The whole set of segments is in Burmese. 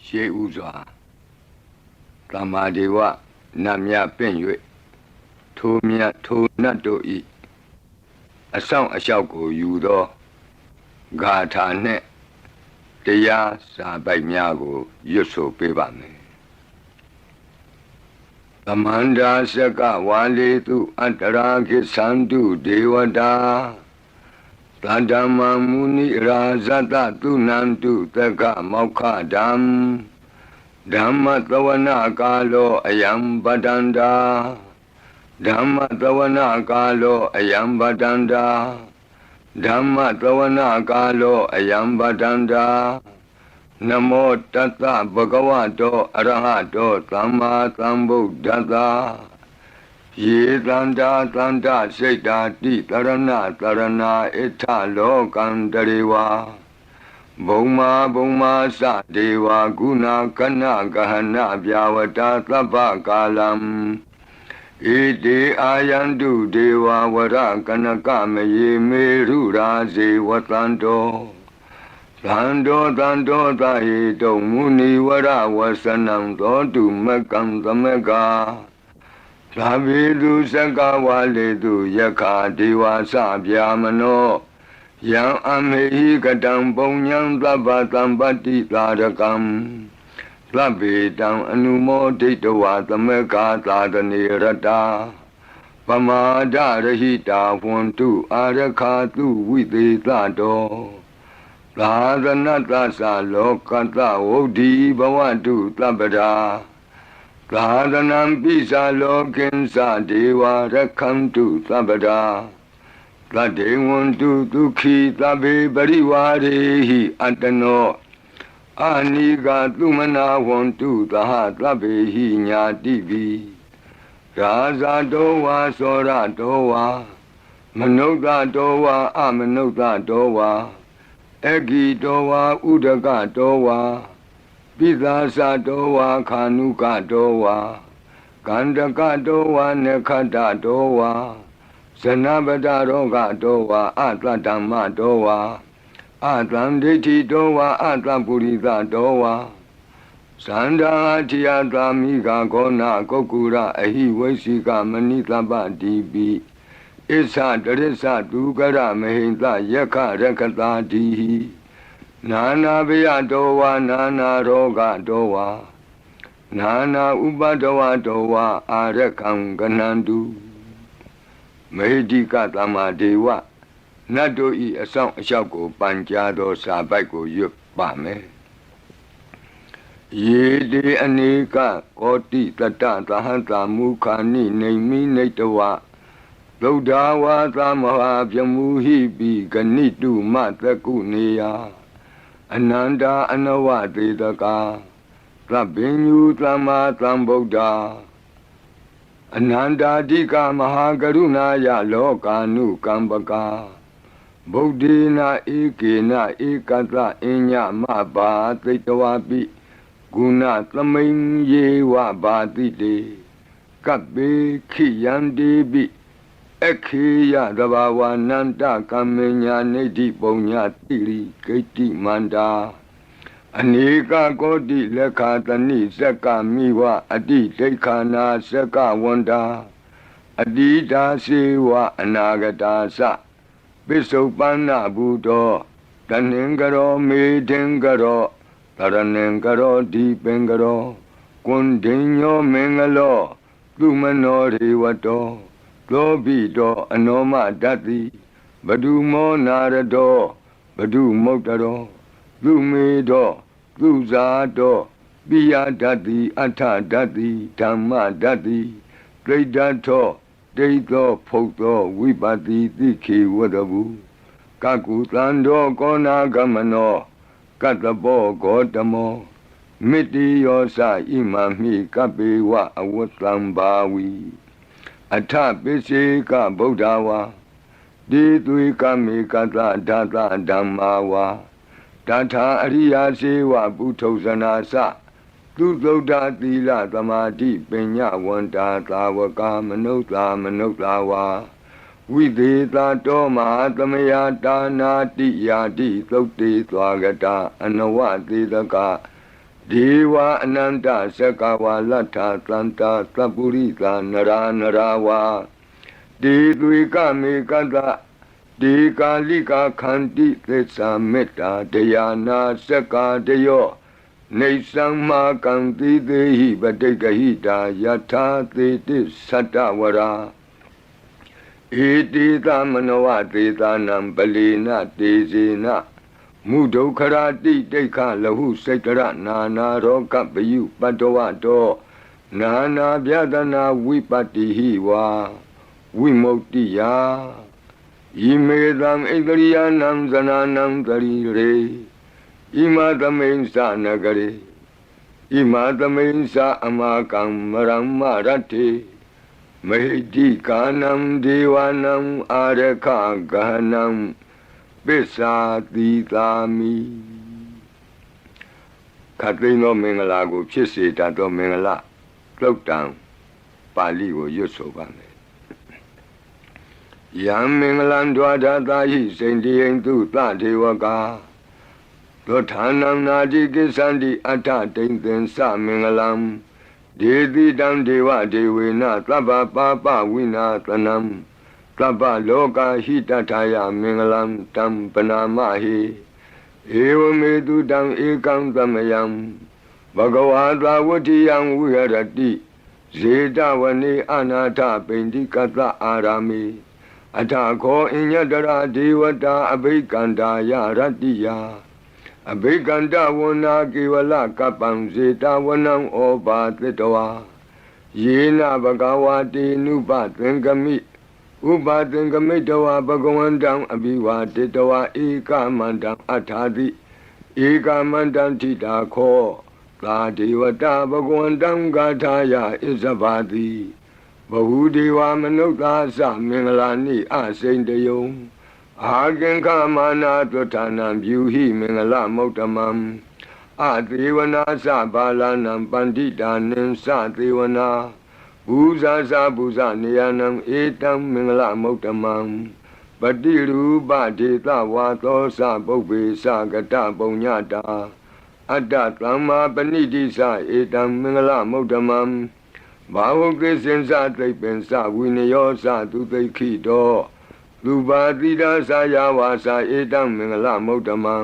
ရှေးဥစွာသမ္မာဒေဝနတ်မြတ်ပင့်၍ထိုမြတ်ထိုနတ်တို့ဤအဆောင်အလျှောက်ကိုယူသောဂါထာနှင့်တရားစာပိုက်များကိုရွတ်ဆိုပေးပါမယ်သမန္တာစကဝါလေတုအတ္တရာခိသန္တုဒေဝတာသတ္တမမုနိရာဇတသုနန္တုတက္ကမောက္ခဓမ္မဓမ္မသဝနာကာလောအယံပတန္တာဓမ္မသဝနာကာလောအယံပတန္တာဓမ္မသဝနာကာလောအယံပတန္တာနမောတတ္တဗဂဝတောအရဟတောသမ္မာသမ္ဗုဒ္ဓတ္တယေတန္တာတန္တစိတ်တာတိတရဏတရဏဣထလောကံတရေဝဘုံမာဘုံမာသဒေဝကုဏကနဂဟနဗျာဝတာသဗ္ဗကာလံဣတိအာယန္တုဒေဝဝရကနကမယေမေရုရာဇေဝတန္တောသန္တောသန္တောသဟိတုံမုနိဝရဝဆနံသောတုမကံသမကသာဝေတုစကဝါလေတုယက္ခဒေဝသဗျာမနောယံအမေဟိကတံပုံညံသဗ္ဗသံပတ္တိသာရကံသဗ္ဗေတံအနုမောဒိတဝါသမကာသာတနေရတာပမာဒရဟိတာဝန္တုအာရခာတုဝိသေသတောသာသနတ္တသလောကတ္တဝုဒ္ဓိဘဝတုသဗ္ဗရာသာသနံပိစာလောကိဉ္စဒေဝရခန္တုသဗ္ဗရာသတ္တေဝန္တုဒုက္ခိသဗ္ဗေပရိဝါရေဟိအတ္တနောအာနိကသုမနာဝန္တုသဟသဗ္ဗေဟိညာတိပိရာဇတောဝါသောရတောဝါမနုဿတောဝါအမနုဿတောဝါအဂိတောဝါဥဒကတောဝါပိသာသတောဝါခာနုကတောဝါကန္တကတောဝါနခတ္တတောဝါဇနပတရောဂတောဝါအတ္တဓမ္မတောဝါအတ္တံဒိဋ္ဌိတောဝါအတ္တပုရိသတောဝါသန္တာတိယသာမိဂဂောနာကုက္ကုရအဟိဝိသိကမဏိတပတိပိဣသတရိသသူကရမဟိံသယက္ခရခတာတိနာနာဘယတောဝါနာနာရောဂတောဝါနာနာဥပဒဝတောဝါအာရခံကနန္တုမေဟိကသမ္မာဒေဝနတ်တို့ဤအဆောင်အလျှောက်ကိုပန်ကြားသောစာပိုက်ကိုရွတ်ပါမယ်ယေတိအနေကကောတိတတ္တသဟံတာမုခာနိနေမိနေတဝဗုဒ္ဓဝါသမဟာပြမူဟိပိဂဏိတုမတကုနေယအနန္တာအနဝတေတကာသဗ္ဗညုသမ္မာသမ္ဗုဒ္ဓအနန္တာတိကမဟာကရုဏာယလောကာနုကမ္ပကာဗုဒ္ဓေနဧကေနဧကတအညမဘာသိတဝပိဂုဏသမိန်ယေဝဘာတိတေကပ္ပေခိယန္တိပိခေယသဘာဝနန္တကမ္မညာနေတိပုံညာတိရိဂိတိမန္တာအနေကကောတိလက်ခာတဏိဇက်ကမိဝအတိဒိဋ္ဌာနာဇက်ကဝန္တာအတိဒါစေဝအနာဂတာသပိစုပန္နဘူတောတဏင်္ဂရောမေဒင်္ဂရောတရဏင်္ဂရောဒီပင်္ဂရောကွန်ဒိညောမင်္ဂလောသူမနောရေဝတောသောဘိတောအနောမတတ္တိဘဒုမောနာရတောဘဒုမုတ်တရောသူမေတောသူဇာတောပိယတတ္တိအထတတ္တိဓမ္မတတ္တိပြိဒတ်ထောဒိဋ္ဌောဖုတ်သောဝိပတိတိခေဝတဘူကကုသန္တောကောနာဂမနောကတ္တဘောဂောတမောမိတိယောသဣမမိကပေဝအဝတ္တံဘာဝီအထပိစေကဗုဒ္ဓဝါဒီသွေကမေကတဓာတဓမ္မာဝါတထာအရိယာစေဝပုထုဇနာသသူသုဒ္ဓသီလသမာဓိပညာဝန္တာသာဝကမနုဿာမနုဿာဝါဝိသေသတောမဟာသမယတာနာတိယာတိသုတ်တေသွားကတာအနဝသေတက ဒေဝအနန္တသက္ကဝါလတ္ထသန္တာသပ္ပုရိသနရာနရာဝါဒေသွေကမေကတ္တဒေကာလိကာခန္တိသစ္စာမေတ္တာဒယာနာသက္ကာတယောနေသံမာကံတိသေဟိပတိကဟိတာယထာသေတိသတ္တဝရာဧတိသမနောဝသေသာနံပလီနတေဇေနမုဒုခရာတိတိခလဟုစိတ်တရနာနာရောကပယုပတ္တဝတောနာနာဗျဒနာဝိပတ္တိဟိဝါဝိမု ക്തി ယာဣမေသံဣန္ဒရိယနံဇနာနံတရိရေဣမသမိန်သနဂရေဣမသမိန်သအမကံမရမ္မရတ္တိမေတိကာနံဒေဝနံအာရခဂဟနံပိစ္ဆာတိသာမိခတ်သိမ်းသောမင်္ဂလာကိုဖြစ်စေတတ်သောမင်္ဂလာသုတ်တံပါဠိကိုရွတ်ဆိုပါမယ်ယံမင်္ဂလံဒွါဒတာဟိစိန္တိယံသူသဒေဝကာသောဌာနံနာတိကိစ္ဆန္တိအထတိန်သင်္သမင်္ဂလံဒေတိတံဒေဝဒေဝေနသဗ္ဗပါပဝိနာသနံသဗ္ဗလောကဟိတထာယမင်္ဂလံတံပနာမဟိဧဝမေတုတံဧကံသမယံဘဂဝါသာဝတ္တိယံဝိဟရတိဇေတဝနေအနာထပိန္တိကတအာရာမိအထခောအညတရာဒေဝတာအဘိကန္တာယရတ္တိယအဘိကန္တဝနာကေဝလကပံဇေတဝနံဩဘာသတ္တဝါယေနဘဂဝါတိနုပသင်္ကမိဥပါသင်္ကမိတဝါဘဂဝန္တံအဘိဝါတေတဝါဧကမန္တံအထာတိဧကမန္တံထိတာခောသာဒေဝတာဘဂဝန္တံဂါထာယဣဇဘာတိဘဟုဒေဝမနုဿာသမင်္ဂလာနိအစိန်တယုံအာကင်္ခမာနာသုဌာနံဗျူဟိမင်္ဂလမုဒ္ဓမံအသေဝနာသဘာလနံပန္တိတာနိသသေဝနာဘူဇာဇာဘူဇာနေယနံဧတံမင်္ဂလမုဒ္ဓမံပတိရူပဒေသဝါသောသပုပ္ပေသကတပုံညတာအတ္တသမ္မာပဏိတိသဧတံမင်္ဂလမုဒ္ဓမံဘာဝကိစင်္စသိပ္ပင်္စဝိနယောသသူသိခိတောလူပါတိဒါသယာဝါစာဧတံမင်္ဂလမုဒ္ဓမံ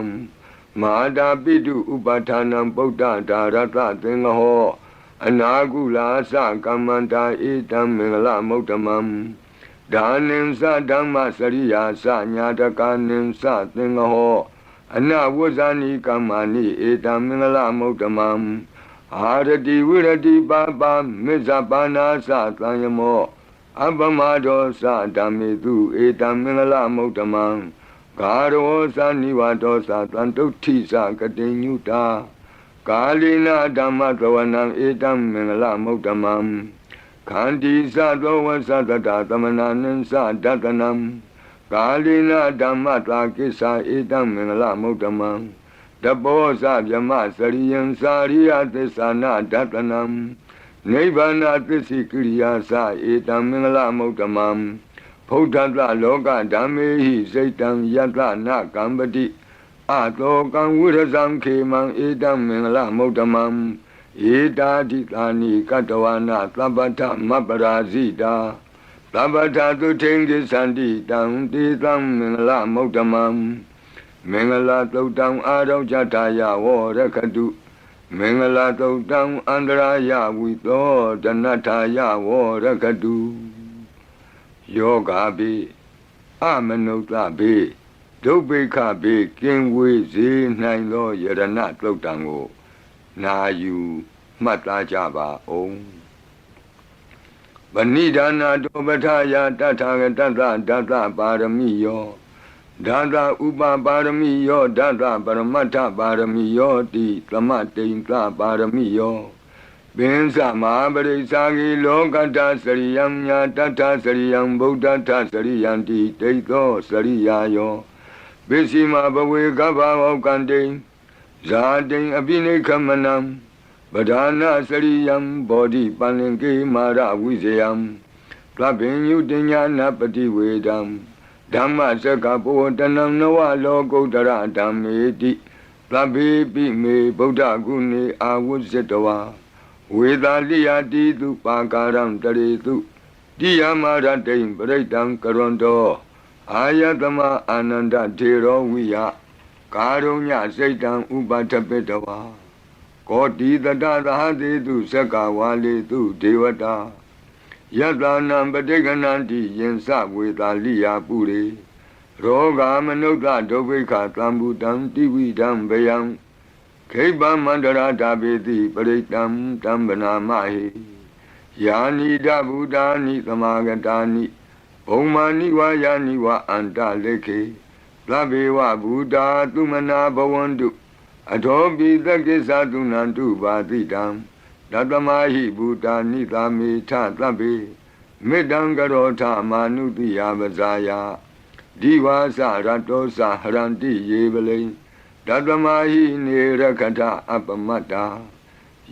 မဟာတာပိတုဥပဌာနံပုဒ္ဒဒါရတသင်္ဃဟောအနာကုလာသကမ္မန္တာဧတံမင်္ဂလမုဒ္ဓမံဒါနိံသဓမ္မစရိယာသညာတကာနိံသသင်္ဃဟောအနဝဇ္ဇာနိကမ္မာနိဧတံမင်္ဂလမုဒ္ဓမံအာရတိဝိရတိပါပါမေဇပါနာသသံယမောအပမဒောသဓမ္မေတုဧတံမင်္ဂလမုဒ္ဓမံဂါရောသနိဝါဒောသတံတုဋ္ဌိသကတိညုတာကာလိနာဓမ္မသဝနံဧတံမင်္ဂလမုဒ္ဓမံခန္တီသသောဝသတတသမနာနိသဒတနံကာလိနာဓမ္မတာကိစ္ဆာဧတံမင်္ဂလမုဒ္ဓမံတဘောဇဗြမစရိယံစာရိယသစ္စာနာဒတနံနိဗ္ဗာနသစ္စိကိရိယာသဧတံမင်္ဂလမုဒ္ဓမံဖုဒ္ဓတလောကဓမ္မေဟိစိတ်တံယတနာကံပတိအတောကံဝိရဇံခေမံဧတံမင်္ဂလမုဒ္ဓမံဧတာတိသာနိကတဝနာသဗ္ဗထမပရာဇိတာသဗ္ဗထသုထိန်ကိသန္တိတံတေသံမင်္ဂလမုဒ္ဓမံမင်္ဂလာသုတ်တံအာရောဇထာယဝရခတုမင်္ဂလာသုတ်တံအန္တရာယဝိသောဒနထာယဝရခတုယောဂါပိအမနုဿပိဒုဗ္ဗေခပိကင်ဝေစေနိုင်သောယရဏသုတ်တံကိုနာယူမှတ်သားကြပါအောင်ဗဏိဒါနာတောပထာယတထာဂတသဒသပါရမိယောဒါသဥပပါရမိယောဒါသပရမတ္ထပါရမိယောတိသမတိန်သပါရမိယောပင်စမဟာပရိစ္ဆာဂိလောကတ္တစရိယံညာတတ္ထစရိယံဗုဒ္ဓတ္ထစရိယံတိဒိဋ္ဌောစရိယာယောပိစီမဘဝေကဗ္ဗဝကံတိဇာတိံအပိနိခမနံပဒာနာစရိယံဘောဓိပန္လင်ကေမာရဝိဇယံသဗ္ဗညုတညာနပတိဝေဒံဓမ္မစကဘောတနံနဝလောကုတ္တရဓမ္မေတိသ သဗ္ဗေပိမေဗုဒ္ဓဂုဏေအာဝုဇ္ဇတဝါဝေသာလိယတိတုပါကာရံတရေတုတိယမရတိံပရိတံကရွန်တောအာယတမအာနန္ဒထေရောဝိယကာရုညစိတ်တံဥပထပိတဝါကောတိတတသဟတိတုသက္ကဝါလေတုဒေဝတာယတနာပဋိက္ခဏန္တိယင်စဝေသာလိယပုရိရောဂမနုဿဒုဗ္ဗိခသံဘူတံတိဝိဒံဗယံခိဗ္ဗမန္တရာဓာပေတိပရိတံတံဗနာမဟိယာနိဒဗုဒ္ဓာနိသမာဂတာနိဘုံမာနိဝါယာနိဝအန္တလေခေသဗ္ဗေဝဗုဒ္ဓသုမနာဘဝန္တုအထောပိသကိစ္ဆသုနန္တုပါတိတံတတမဟိဗုဒ္ဓာနိသာမေထသဗ္ဗေမေတ္တံကရောထမာနုတိယပဇာယဒီဝါစရတောစဟရန္တိယေပလိတတမဟိနေရခထအပမတ္တာ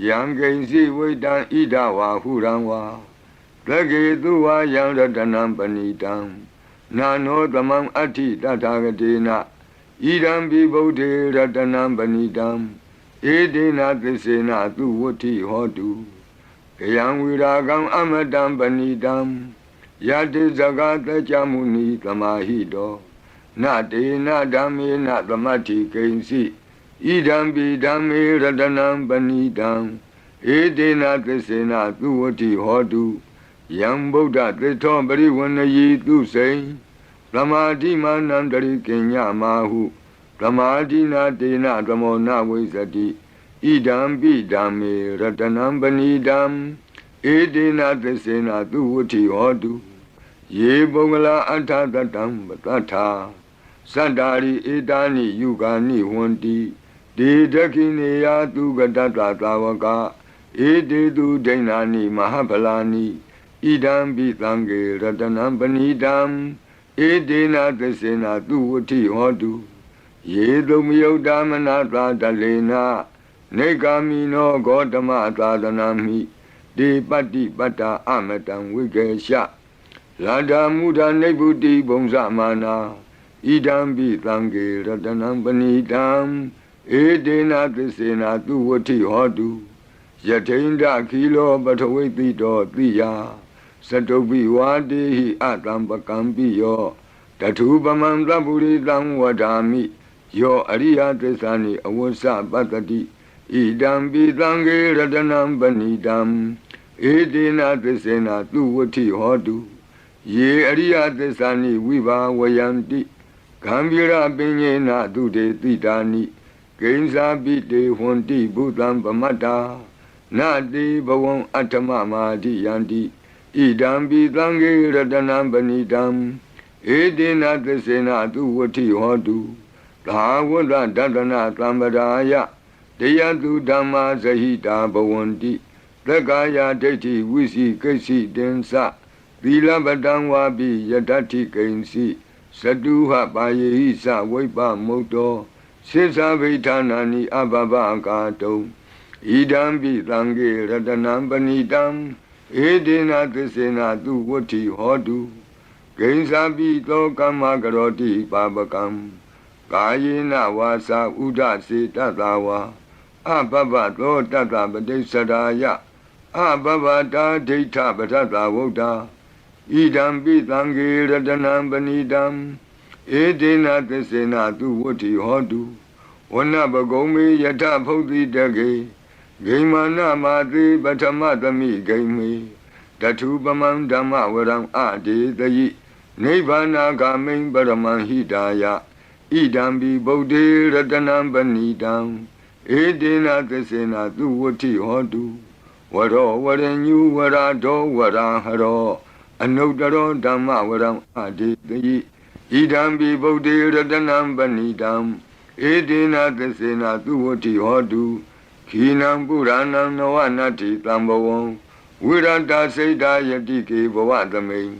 ယံဂိဉ္စီဝိတံဣဒဝါဟုရံဝါသကေတုဝါယံရတနံပဏိတံနာနောသမံအဋ္ဌိတထာဂတေနဣဒံပိဗုဒ္ဓေရတနံပဏိတံဧဒေနသစ္စေနသူဝဋ္ဌိဟောတုကယံဝိရာကံအမတံပဏိတံယတိဇဂတကြမုနိသမာဟိတောနတေနဓမ္မေနသမတ္ထိကိဉ္စီဣဒံပိဓမ္မေရတနံပဏိတံဧဒေနသစ္စေနသူဝဋ္ဌိဟောတုယံဗုဒ္ဓသစ္ထောပရိဝဏယီသူစိံသမာဓိမာနံတရိကိညမာဟုသမာဓိနာတေနသမောနဝိဇ္ဇတိဣဒံပိဓမ္မေရတနံပဏိတံဧဒေနသစ္စေနသူဝဋ္ဌိဟောတုယေပုဂ္ဂလာအထသတံပတ္ထာသတ္တာရိဧတာနိယုဂာနိဝန္တိဒေဒခိနေယသူကတတသာဝကဧတေတုဒိဏာနိမဟာဖလာနိဣဒံပိသံဃေရတနံပဏိတံဧတေနသစ္စေနသူဝဋ္ဌိဟောတုယေတုမယုတ်တမနာသာတလေနနေဂာမိနောဂေါတမသာသနာမိဒေပတ္တိပတ္တာအမတံဝိကေရှလာဒာမုဒာနိဗ္ဗုတိဘုံဇမာနာဣဒံပိသံဃေရတနံပဏိတံဧတေနသစ္စေနသူဝဋ္ဌိဟောတုယထိန္ဒခိလောပထဝိတိတောတိယသတုပိဝါတေဟိအတံပကံပိယောတထုပမံသဗ္ဗုရိတံဝဒာမိယောအရိယသစ္စာနိအဝဆပတ္တိဣဒံပိသံဃေရတနံပဏိတံဧတေနသစ္စေနသူဝဋ္ဌိဟောတုယေအရိယသစ္စာနိဝိဘာဝယန္တိဂံဗီရပင်ညေနသူတေတိတာနိဂိဉ္စာပိတေဟွန်တိဘုသံပမတ္တာနတိဘဝံအဋ္ဌမမာတိယန္တိဣဒံပိသံဃေရတနံပဏိတံဧတေနသစ္စေနသူဝဋ္ဌိဟောတုသာဝတ္တဒတနာသံဗရာယတယတုဓမ္မာဇဟိတာဘဝန္တိသက္ကာယဒိဋ္ဌိဝိစီကိစ္စိတင်္စသီလပတံဝါပိယတ္ထိကိဉ္စီသတုဟပါယေဟိသဝိပ္ပမုတ်တောစေသဗိဌာနာနိအဘဘကာတုံဣဒံပိသံဃေရတနံပဏိတံဧတေနသစ္စေနသူဝဋ္ဌိဟောတုဂိဉ္စာပိသောကမ္မကရောတိပါပကံကာယေနဝါစာဥဒစေတတဝါအဘဘသောတတပတိစ္ဆရာယအဘဘတာဒိဋ္ဌပထတဝုဒ္ဓဣဒံပိသံဃေရတနံပဏိတံဧတေနသစ္စေနသူဝဋ္ဌိဟောတုဝနပဂုံမေယထဖုတ်တိတကေဂိမာနမာတိပထမသမိဂိမေတထုပမံဓမ္မဝရံအဒေတယိနိဗ္ဗာနာဂာမိံပရမံဟိတာယဣဒံပိဗုဒ္ဓေရတနံပဏိတံဧတေနသစ္စေနသူဝဋ္ဌိဟောတုဝရောဝရညုဝရာဒောဝရာဟရောအနုတ္တရောဓမ္မဝရံအဒေတယိဣဒံပိဗုဒ္ဓေရတနံပဏိတံဧတေနသစ္စေနသူဝဋ္ဌိဟောတုခိနံပုရဏံနဝနတ္ထိတံဘဝံဝိရတစိတ်တာယတိကေဘဝသမိန်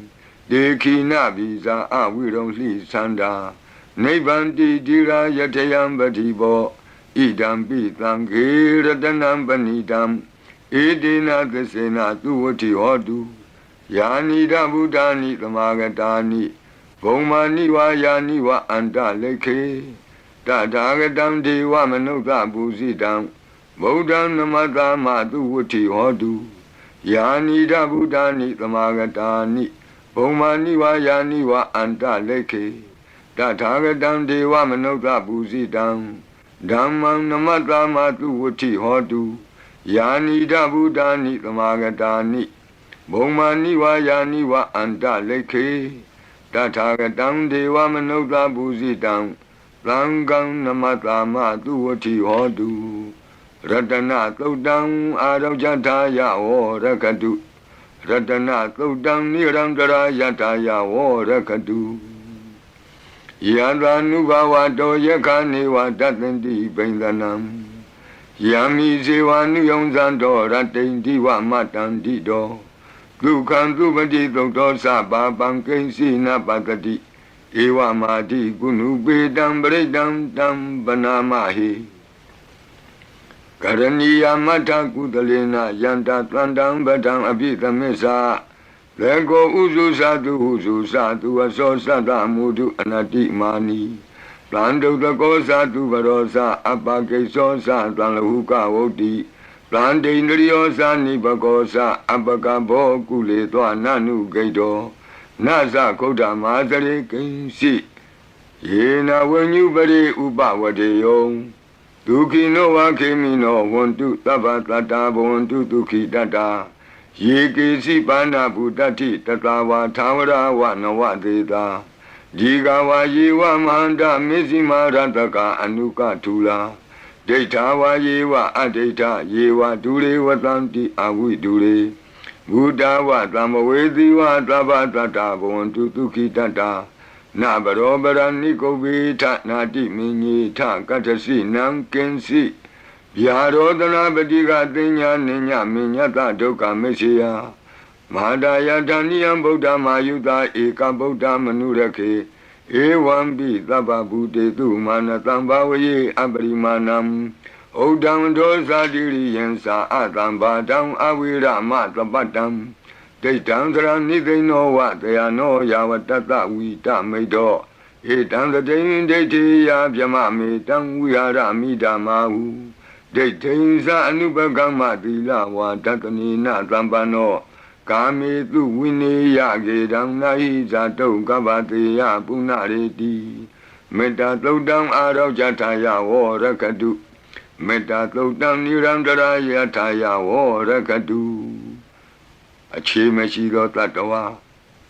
ဒေခိနဗိဇာအဝိရုံလှိသန္တာနိဗ္ဗန္တိတိရာယထယံပတိဘောဣဒံပိသံဃေရတနံပဏိတံဧတေနသစ္စေနသူဝဋ္ဌိဟောတုယာနိဒဗုဒ္ဓာနိသမာဂတာနိဘုံမာနိဝါယာနိဝအန္တလေခေတ Tatagatam Deva Manuka Busidam Bodham Namatama Duvuti Hodu Yani da Buddhani Tamagatani Bomani wa Yani wa Anta Leke Tatagatam Deva Manuka Busidam Dhammam Namatama Duvuti Hodu Yani da Buddhani Tamagatani Bomani wa Yani wa Anta Leke Tatagatam Deva Manuka Busidam Langam Namatama Duvati Hodu Ratana Todang Arajataya O Rakadu Ratana Todang Nirandara Yataya O Rakadu Yadvanuva Do Yakani Watatendi Bendanam Yami Zivanu Yonzando Ratendi Wamatandi Do Dukan Duvati Doktor Saba Bankensi Napatati Ewa Madi Gunu Bedam Bredam Dam Banamahi Karaniya Mata Kudalena Yanta Tlandam Badam Abita Mesa Lego Uzu Sadu Aso Sada Mudu Anati Mani Plando Tako Sadu Barosa Apake Sosa Tlanlahuka Odi Plande Indriosa Nibagosa Apakabo Kule Toa Nanu Gaido Nasa Koda Madare Kinsi Yena when you very Uba Wadeyo Duki no Wakimi no want to Tabatata want to Duki Dada Yiki Sipana Budati Tatawa Tawara Wanawatita Digawa Yewa Manda Mizima Rataka Anuka Tula Data Yewa Adeta Yewa Dure Watanti Awi Dure Buddha wa Tamawedi wa Tabatata Bontu Tukitata Nabarobara Nikobita Nati Mini Ta Katasi Nam Kensi Yarodana Badiga Dinya Ninya Minyata Doka Mesia Madaya Daniam Buddha Mayuda Eka Buddha Manurake Ewambi Taba Bude Tu Manatambawaye Abarimanam Odam Dosa Diri Yensa Atamba Dam Awira Matabatam Detam Trani they know what they are no Yawatata Wita Medo Etam the Dain Deti Yabjamami Tam Wiara Midamahu Detinsa Anubagama Dila Watatani Natambano Kami Tu Wini Yagedam Naiza To Gavati Yapunareti Meta Todam Arau Jataya Warakadu Meta Todam Nirandara Yataya Warakadu Achi Meshido Tatawa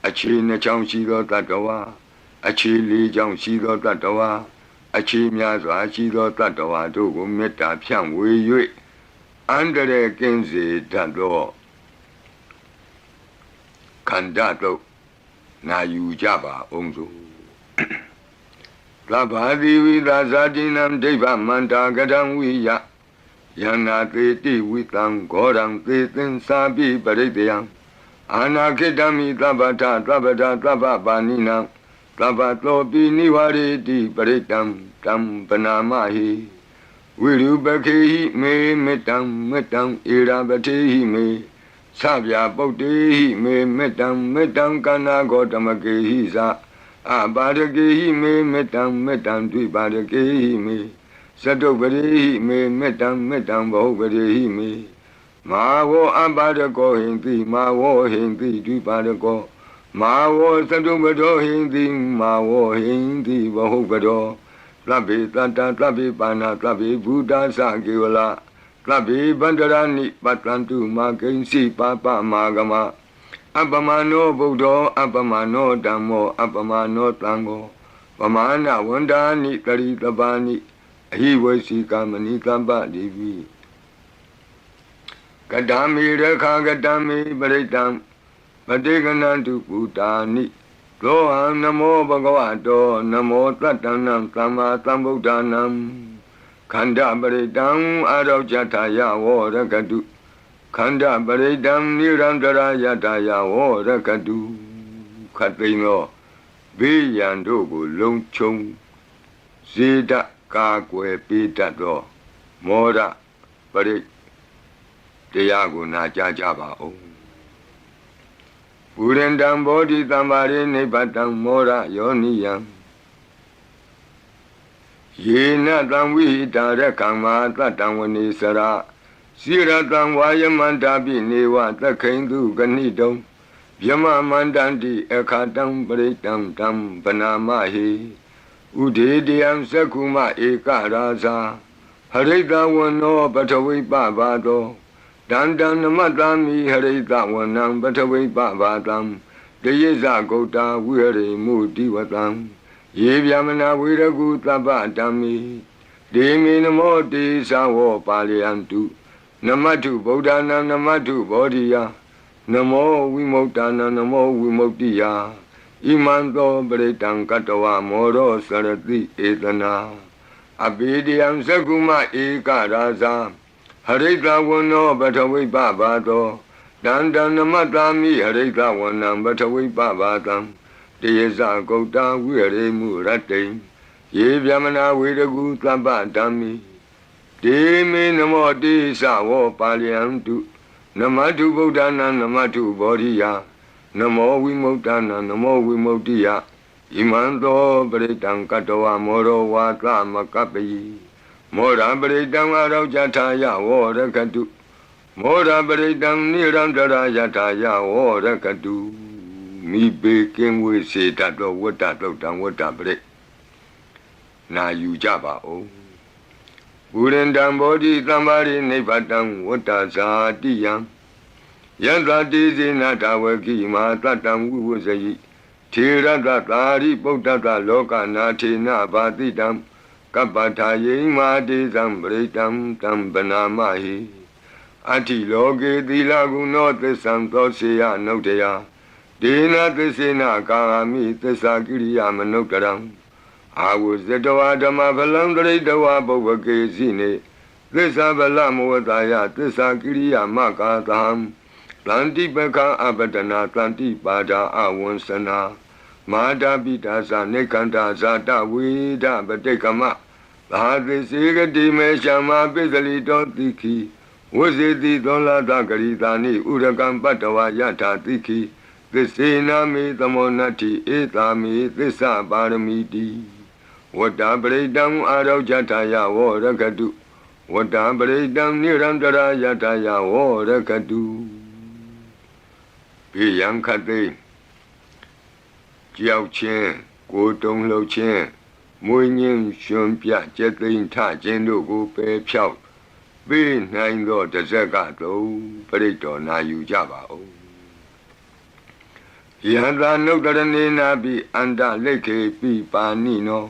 Achi Nacham Shido Tatawa Achi Li Jam Shido Tatawa Achi Miazo Achido Tatawa Togo Meta Pian Wei Yui Andere Kenzi Tado Kandato Na Yujaba Onzo Labadi Vidazadinam Deva Manta Gadam Wiya Yana Teti Witam Gorang Tetin Sabi Baridayam Anakidami Tabata Tababanina Tabato Biniwari Di Baridam Tam Panamahi Wirubaki me metam irabati me Sabya Bodi me metam kana gotamaki sa Abadaki me metam Dibadaki me Sadobari me metam Bahubari me Mawo Abadako Hindi Mawo Hindi Dibadako Mawo Sadobado Hindi Mawo Hindi Bahubado Tlabi Tata Tlabi Pana Tlabi Buddha Sakiwala Tlabi Bandarani Patlantu Makensi Papa Magama Abamano Buddha Abamano Dhammo Abamano Tango Pamana Wandani Karitabani He was Sikamani Tamba Devi Kadami Rekha Kadami Baritam Padeganantu Putani Loham Namo Bhagavato Namo Tatanam Sama Sambuddhanam Khanda Baridam Arau Jataya Rakadu Khanda Baridam Nirandara Yataya Rakadu Khatino Biyandogo Longchong Zida Kakwe Pitato Mora Barid Deyago Najajaba O Urendam Bodhi Tamari Nipatam Mora Yoniyam ယေနတံဝိဟိတာရကံမာတတံဝနေစရစိရတံဝါယမန္တာပိနေဝသခိန်တုဂဏိတုံဗျမမန္တန္တိအခါတံပရိတံတံဗနာမဟိဥဒေတယံသက္ခုမဧကရာဇာဟရိတဝနောပထဝိပဘာတောတန္တံနမတ္တာမိဟရိတဝနံပထဝိပဘာတံတယေဇဂௌတာဝိဟရိမုတိဝတံယေဗျမနာဝိရကုသဗ္ဗတံမိဒေမေနမောတေသဝောပါလယံတုနမတ္ထုဗုဒ္ဓနာနမတ္ထုဘောဓိယနမောဝိမု ക്ത နာနမောဝိမု ക്തി ယဣမံသောပရိတံကတဝမောရောစရတိဧတနာအဘေဒယံသက္ကုမဧကရာဇာဟရိတဝနောပထဝိပဘာတောတန္တနမတ္တာမိဟရိတဝနံပထဝိပဘာတံတယေဇဂௌတာဝိဟရိမုရတ္တိယေဗျမနာဝေရကုသဗ္ဗတံမိဒေမေနမောတိသဝောပါလယံတုနမတ္ထုဗုဒ္ဓနာနမတ္ထုဘောဓိယနမောဝိမု ക്ത နာနမောဝိမု ക്തി ယဣမံသောပရိတံကတဝမောရောဝါသမကပ္ပိမောရပရိတံအရောကြထာယဝောရကတုမောရပရိတံနိရန္တရာယထာယဝောရကတုမိဘေကင်းဝေစေတတ်သောဝတ္တတုတ်တံဝတ္တပရိနာယူကြပါဦးဘူရန္တံဘောဓိသမ္မာရိနိဗ္ဗတံဝတ္တဇာတိယံယန္တာတိဇေနတဝကိမာတတံဝိဝဇယိထေရတသာရိပုတ္တတလောကနာထေနဘာတိတံကပ္ပထာယေမာတိသံပရိတံတံဗနာမဟိအတ္တိလောကေသီလဂုဏောသစ္ဆံသောစေယနုတ္တယဒေနသစ္စေနကာမိသစ္စာကိရိယာမနုဿရံအာဝဇတဝဓမ္မဗလံတရိတဝပုဗ္ဗကေစီနေသစ္စာဗလမဝတယသစ္စာကိရိယာမကာသံတန္တိပခအပတနာတန္တိပါဒာအဝံစနာမာတာပိတာသနေကန္တာဇာတဝေဒပတိကမသာသိစေကတိမေရှမပိစလိတောတိခိဝဇေတိသောလာတဂရိတာနိဥရကံပတ္တဝယထာတိခိသစ္စေနာမေသမောနတ္တိဧတာမေသစ္စာပါရမီတိဝတ္တပရိတံအာရောကြထာယဝောရကတုဝတ္တပရိတံနိရန္တရာယထာယဝောရကတုဘေယံခတ်သိကြောက်ခြင်းကိုယ်တုံလှုပ်ခြင်းမွေးငင်းရှင်ပြကျက်သိမ်းထခြင်းတို့ကိုပယ်ဖြောက်ပေးနိုင်သောတဇက်ကတော့ပရိတော်နာယူကြပါဦးယန္တာနုတ္တရနေနာပိအန္တလိခေပိပါဏိနော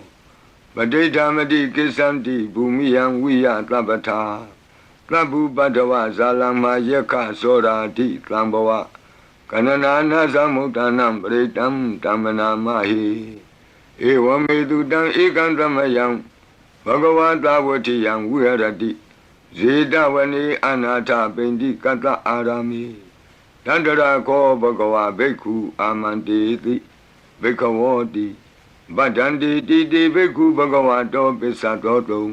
ပဋိဌာမတိကိစ္ဆန္တိဘူမိယံဝိယသဗ္ဗထာသဗ္ဗုပတ္တဝဇာလမယက္ခသောရာတိသံဘဝကနနာနာသမုဋ္ဌာနံပရိတံတမ္မနာမဟိဧဝမေတုတံဧကံသမယံဘဂဝတာဝတိယံဝိဟရတိဇေတဝနေအနာထပိန္တိကတ္တအာရမိတန္တရာခောဘဂဝဘိက္ခုအာမန္တေတိဘိက္ခဝောတိဗဒ္ဒန္တိတိတိဘိက္ခုဘဂဝတောပစ္စတောတုံ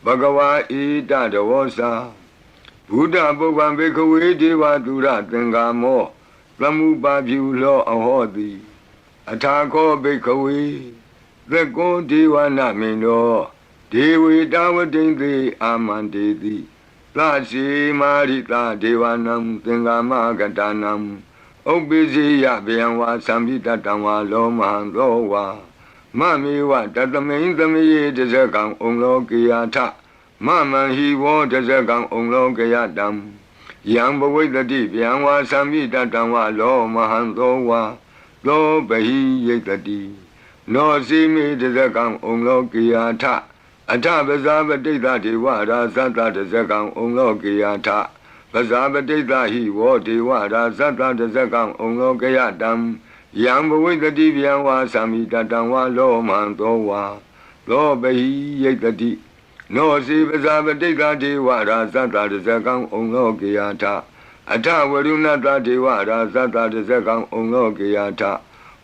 ဘဂဝါဣတတဝောစာဘုဒ္ဓပုဗ္ဗံဘိက္ခဝေဒေဝတုရသင်္ကာမောသမုပါပြုလောအဟောတိအထာခောဘိက္ခဝေသက္ကောဒေဝနာမိန်သောဒေဝေတဝတိံသေအာမန္တေတိသစီမာရိတာဒေဝနံသင်္ကာမကတနံဥပ္ပိစီယဗျံဝါသံပိတတံဝါလောမဟံသောဝါမမေဝတတမိန်သမေယေတဇကံဩလောကေယထမမံဟိဝောတဇကံဩလောကေယတံယံဘဝိတတိဗျံဝါသံပိတတံဝါလောမဟံသောဝါသောဘဟိယိတတိနောစီမေတဇကံဩလောကေယထအထပဇာပတိတဒေဝရာဇတတဇကံဩလောကေယထပဇာပတိတဟိဝောဒေဝရာဇတတဇကံဩလောကေယတံယံဘဝိတတိဗျံဝါသံမိတတံဝါလောမံသောဝါသောဘဟိယိတတိနောစီပဇာပတိတဒေဝရာဇတတဇကံဩလောကေယထအထဝရုဏတဒေဝရာဇတတဇကံဩလောကေယထ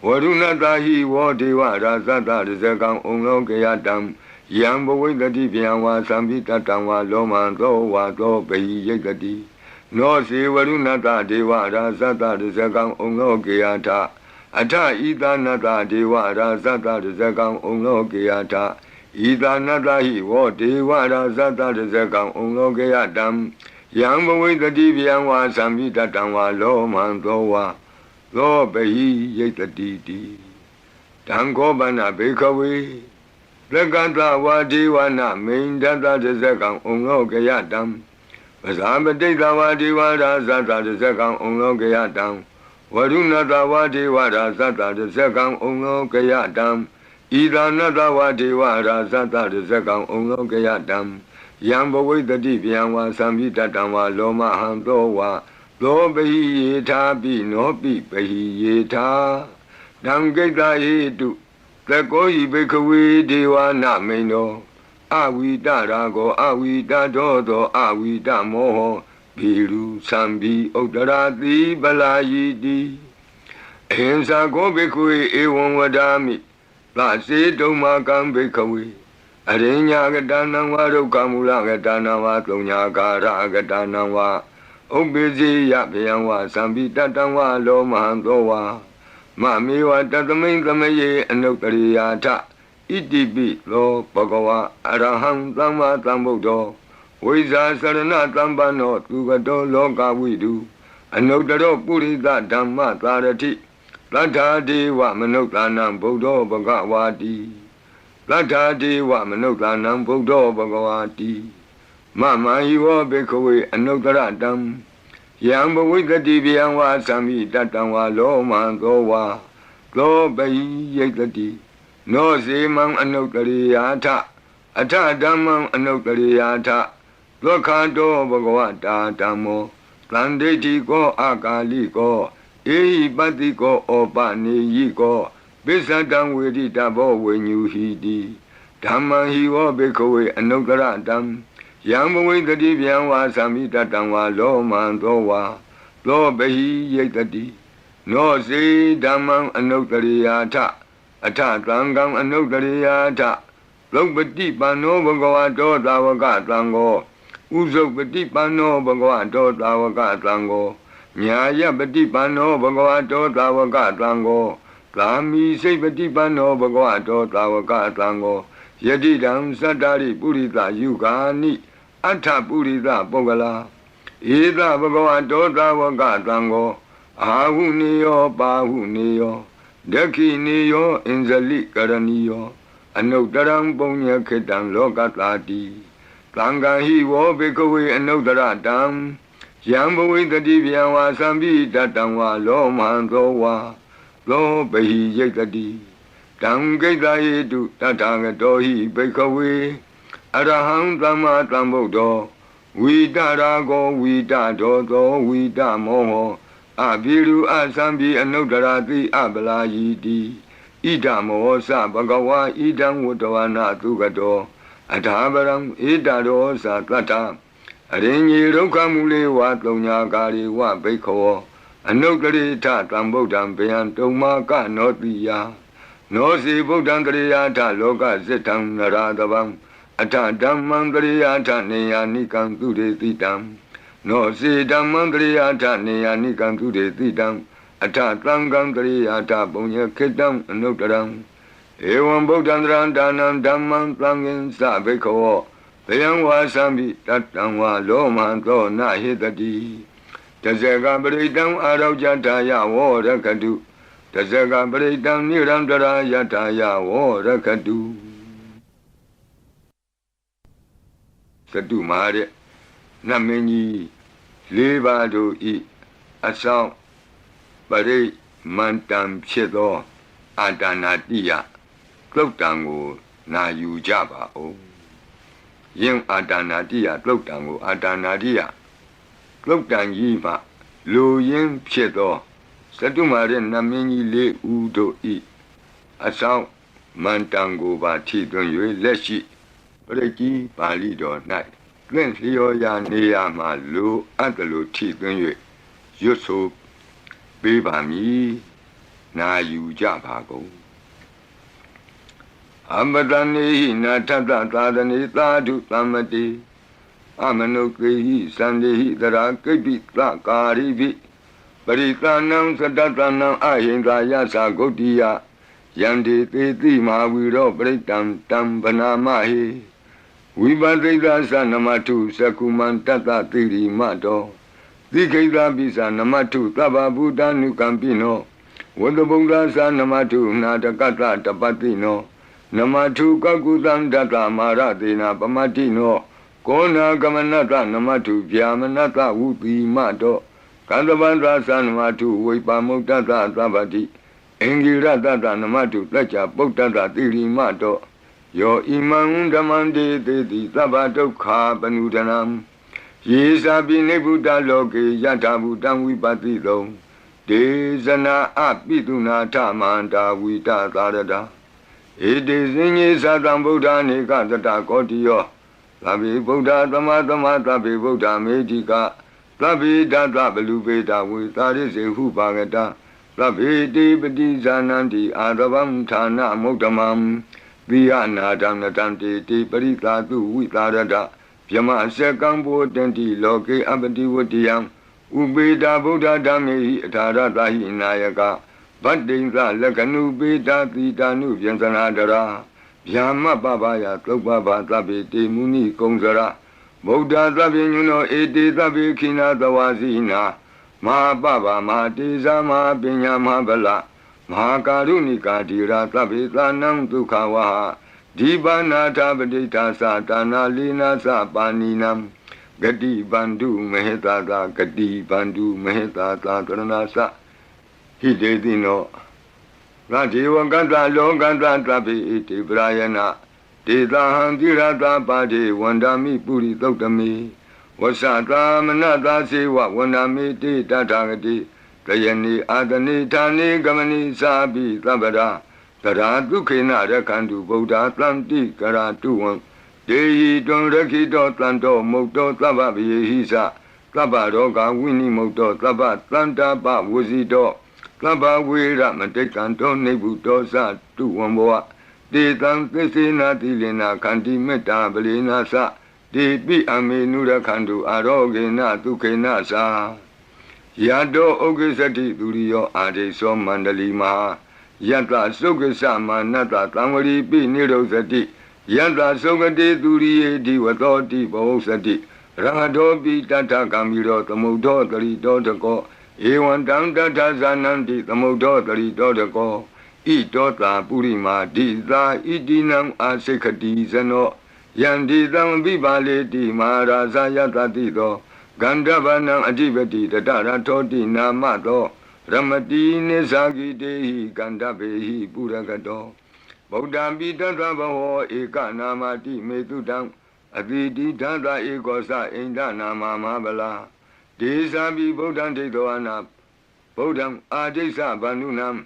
ဝရုဏတဟိဝောဒေဝရာဇတတဇကံဩလောကေယတံယံဘဝိတတိဗျံဝါသံပိတတံဝါလောမံသောဝါသောဘဟိယိတတိနောစီဝရုဏတဒေဝရာဇတတဇကံဩလောကေယထအထဣသနတဒေဝရာဇတတဇကံဩလောကေယထဣ ဤသာနတဟိဝောဒေဝရာဇတတဇကံဩလောကေယတံယံဘဝိတတိဗျံဝါသံမိတတံဝါလောမံသောဝါသောပဟိယိတတိတိတံခောပနဘေခဝေလကတဝါဒေဝနာမိန်တတတဇကံဩလောကေယတံပဇာပတိတဝါဒေဝရာဇတတဇကံဩလောကေယတံဝရုဏတဝါဒေဝရာဇတတဇကံဩလောကေယတံဣဒာနတဝါဒေဝရာဇတတဇကံဩလောကေယတံယံဘဝိတတိဗျံဝါသံမိတတံဝါလောမဟံသောဝါသောပဟိယေထာပိနောပိပဟိယေထာတံကိတ္တဟေတုသကောဤဘိခဝေဒေဝနာမိန်တော်အဝိတရာကောအဝိတတောသောအဝိတမောဟဘီရုသံဘီဥတ္တရာတိပလာယီတိအဟိံစာကောဘိခဝေဧဝံဝဒာမိသစေတုံမာကံဘိခဝေအရိညာကတနံဝါဒုက္ခမူလကတနံဝါသုံးညာကာရကတနံဝါဥပ္ပိစီယဗျံဝါသံဘိတတံဝါလောမဟံသောဝါမမေဝတသမိန်သမယေအနုတ္တရိယာထဣတိပိသောဘဂဝါအရဟံသမ္မာသမ္ဗုဒ္ဓောဝိဇာစရဏသမ္ပန္နောသူကတောလောကဝိတုအနုတ္တရောပုရိသဓမ္မသာရတိသတ္ထာဒေဝမနုဿာနံဗုဒ္ဓောဘဂဝါတိသတ္ထာဒေဝမနုဿာနံဗုဒ္ဓောဘဂဝါတိမမဟိဝောဘေခဝေအနုတ္တရတံယံဘဝိတတိဗျံဝါသံမိတတံဝါလောမံသောဝါသောပဟိယိတတိနောစေမံအနုတ္တရိယာထအထဓမ္မံအနုတ္တရိယာထဒုက္ခတောဘဂဝတာဓမ္မောသံဒိဋ္ဌိကောအာကာလိကောဧဟိပတ္တိကောဩပနေယိကောပိစ္ဆတံဝေရိတဘောဝိညူဟိတိဓမ္မံဟိဝောဘေခဝေအနုတ္တရတံယံဘဝိတတိဗျံဝါသံမိတတံဝါလောမံသောဝါသောပဟိယိတတိနောစေဓမ္မံအနုတ္တရိယာထအထသံဃံအနုတ္တရိယာထလောပတိပန္နောဘဂဝတောသာဝကသံဃောဥဇုပတိပန္နောဘဂဝတောသာဝကသံဃောညာယပတိပန္နောဘဂဝတောသာဝကသံဃောကာမိစိတ်ပတိပန္နောဘဂဝတောသာဝကသံဃောယတိတံသတ္တာရိပုရိသယုဂာနိအထပုရိသပုဂ္ဂလာဧသဘဂဝတောသာဝကသံဃောအာဟုနေယောပါဟုနေယောဒက္ခိနေယောအင်ဇလိကရဏီယောအနုတ္တရံပုညခေတံလောကတာတိသံဃာဟိဝောဘေကဝေအနုတ္တရတံယံဘဝိတတိဗျံဝါသံပိတတံဝါလောမံသောဝါသောပဟိယိတတိတံကိတ္တဟေတုတထာဂတောဟိဘေကဝေအရဟံသမ္မာသမ္ဗုဒ္ဓောဝိတရာကောဝိတတောသောဝိတမောဟောအဘိရုအသံပိအနုတ္တရာတိအပလာယိတိဣဒမောသဘဂဝါဣဒံဝတ္တဝနာသုကတောအထာပရံဣဒရောသတတ္ထအရိညေဒုက္ခမူလေဝသုံးညာကာရိဝဘိက္ခောအနုတ္တရိထသံဗုဒ္ဓံဗျံတုံမာကနောတိယနောစီဗုဒ္ဓံတရိယာထလောကဇိတံနရတဗံအထဓမ္မံတရိယာထနေယာနိကံသူရေတိတံနောစီဓမ္မံတရိယာထနေယာနိကံသူရေတိတံအထသံဃံတရိယာထပုညခေတံအနုတ္တရံဧဝံဗုဒ္ဓံတရံဒါနံဓမ္မံသံဃင်္စဘိက္ခောဗျံဝါသံပိတတံဝါလောမံသောနဟိတတိတဇဂပရိတံအာရောဇတာယဝောရကတုတဇဂပရိတံနိရံတရာယတာယဝောရကတုသတုမာတဲ့နတ်မင်းကြီးလေးပါးတို့ဤအဆောင်ပရိမန္တံဖြစ်သောအာတာနာတိယသုတ်တံကိုနာယူကြပါဦးယင်းအာတာနာတိယသုတ်တံကိုအာတာနာတိယသုတ်တံကြီးမှလူရင်းဖြစ်သောသတုမာရဲ့နတ်မင်းကြီးလေးဦးတို့ဤအဆောင်မန္တံကိုပါထိသွင်း၍လက်ရှိပရိကြီးပါဠိတော်၌သင်လျော်ရာနေရာမှလူအပ်တယ်လို့ထိသွင်း၍ရွတ်ဆိုပေးပါမည်နာယူကြပါကုန်အမတနေဟိနာထတသာသနေသာဓုသမ္မတိအမနုကေဟိသန္တေဟိတရာကိပိသကာရိပိပရိသနံသတ္တနံအဟိန္ဒာယသဂုတ်တိယယ Yandi Titi Maviro Britam Tam Banamahi Vibadita Sanamatu Sakuman Tata Tiri Mato Dikeda Bisa Namatu Taba Buddha Nukampino Wadabunga Sanamatu Nadakata Tapatino Namatu Kakutan Data Maratina Pamatino Kona Gamanata Namatu Vyamanata Uti Mato Kadavandra Sanamatu Vipamutata Tabati Engira Tata Namatu Tacha Potata Tiri Mato Yo Imam Damande Teti Tabato Ka Panudanam Yesabi Nebuta Loke Yata Butan Vipatito Desana Apituna Tamanta Vita Tarada It is in Yesadam Buddha Nikata Kotio Tabi Buddha Tamatama Tabi Buddha Medica Tabi Data Belubeta with Taris Hupagata Tabi Dibidi Zananti Adabam Tana Motamam Viana Damnatanti Tiparita Tu Vitarada Pyama Sekambo Tenti Loke Abadi Wutiam Ubeda Buddha Dami Tarata Hinayaka Badinza Lakanu Beta Titanu Vyansanadara Pyama Babaya Topaba Tabi Muni Kongzara Buddha Tabi Nuno Edi Tabi Kina Tawazina Ma Baba Ma Tiza Ma Pinya Ma Bala Ma Karunika Tira Tabi Tanam Tukawaha Dibana Tabadita Satana Lina Sapaninam Gadi Bandu Mehetata Gadi Bandu Mehetata Taranasa Hidedino Rajiva Ganta Loganta Tabi Iti Brayana Tita Handirata Padi Wandami Puri Totami Wasata Manata Siwa Wandami Tita Tagati Tayani Adani Tani Gamani Sabi Tabada Tara Dukina Rakandu Buddha Tanti Karatuan Dehi Don Rakito Tanto Moto Tababi Hisa Tabaroga Winnie Moto Taba Tanta Ba Wuzito Taba Wira Matekanto Nebuto Sa Tuamboa De Tam Tesina Tilina Kanti Meta Belina Sa De Bi Amenura Kandu Arogena Tukena Sa Yado Ogesati Durio Ade So Mandali Maha Yanta Sokasa Manata Tamari Pi Nirosati Yanta Sokati Duri Diwatoti Bosati Rangadobi Tata Kamiro Tamodo Tari Dotako Ewan Danta Zananti Tamodo Tari Dotako Itota Purima Diza Idinam Asekati Zano Yandi Dam Bibale Di Maharaza Yatatido Gandavanam Adibati Tatara Toti Namato Ramati Nesagi Dehi Gandabehi Puragato Bodambi Tatabaho Eka Namati Metudam Aditi Tata Ekosa Inda Nama Mabala Desabi Bodam Tedoana Bodam Adesa Banunam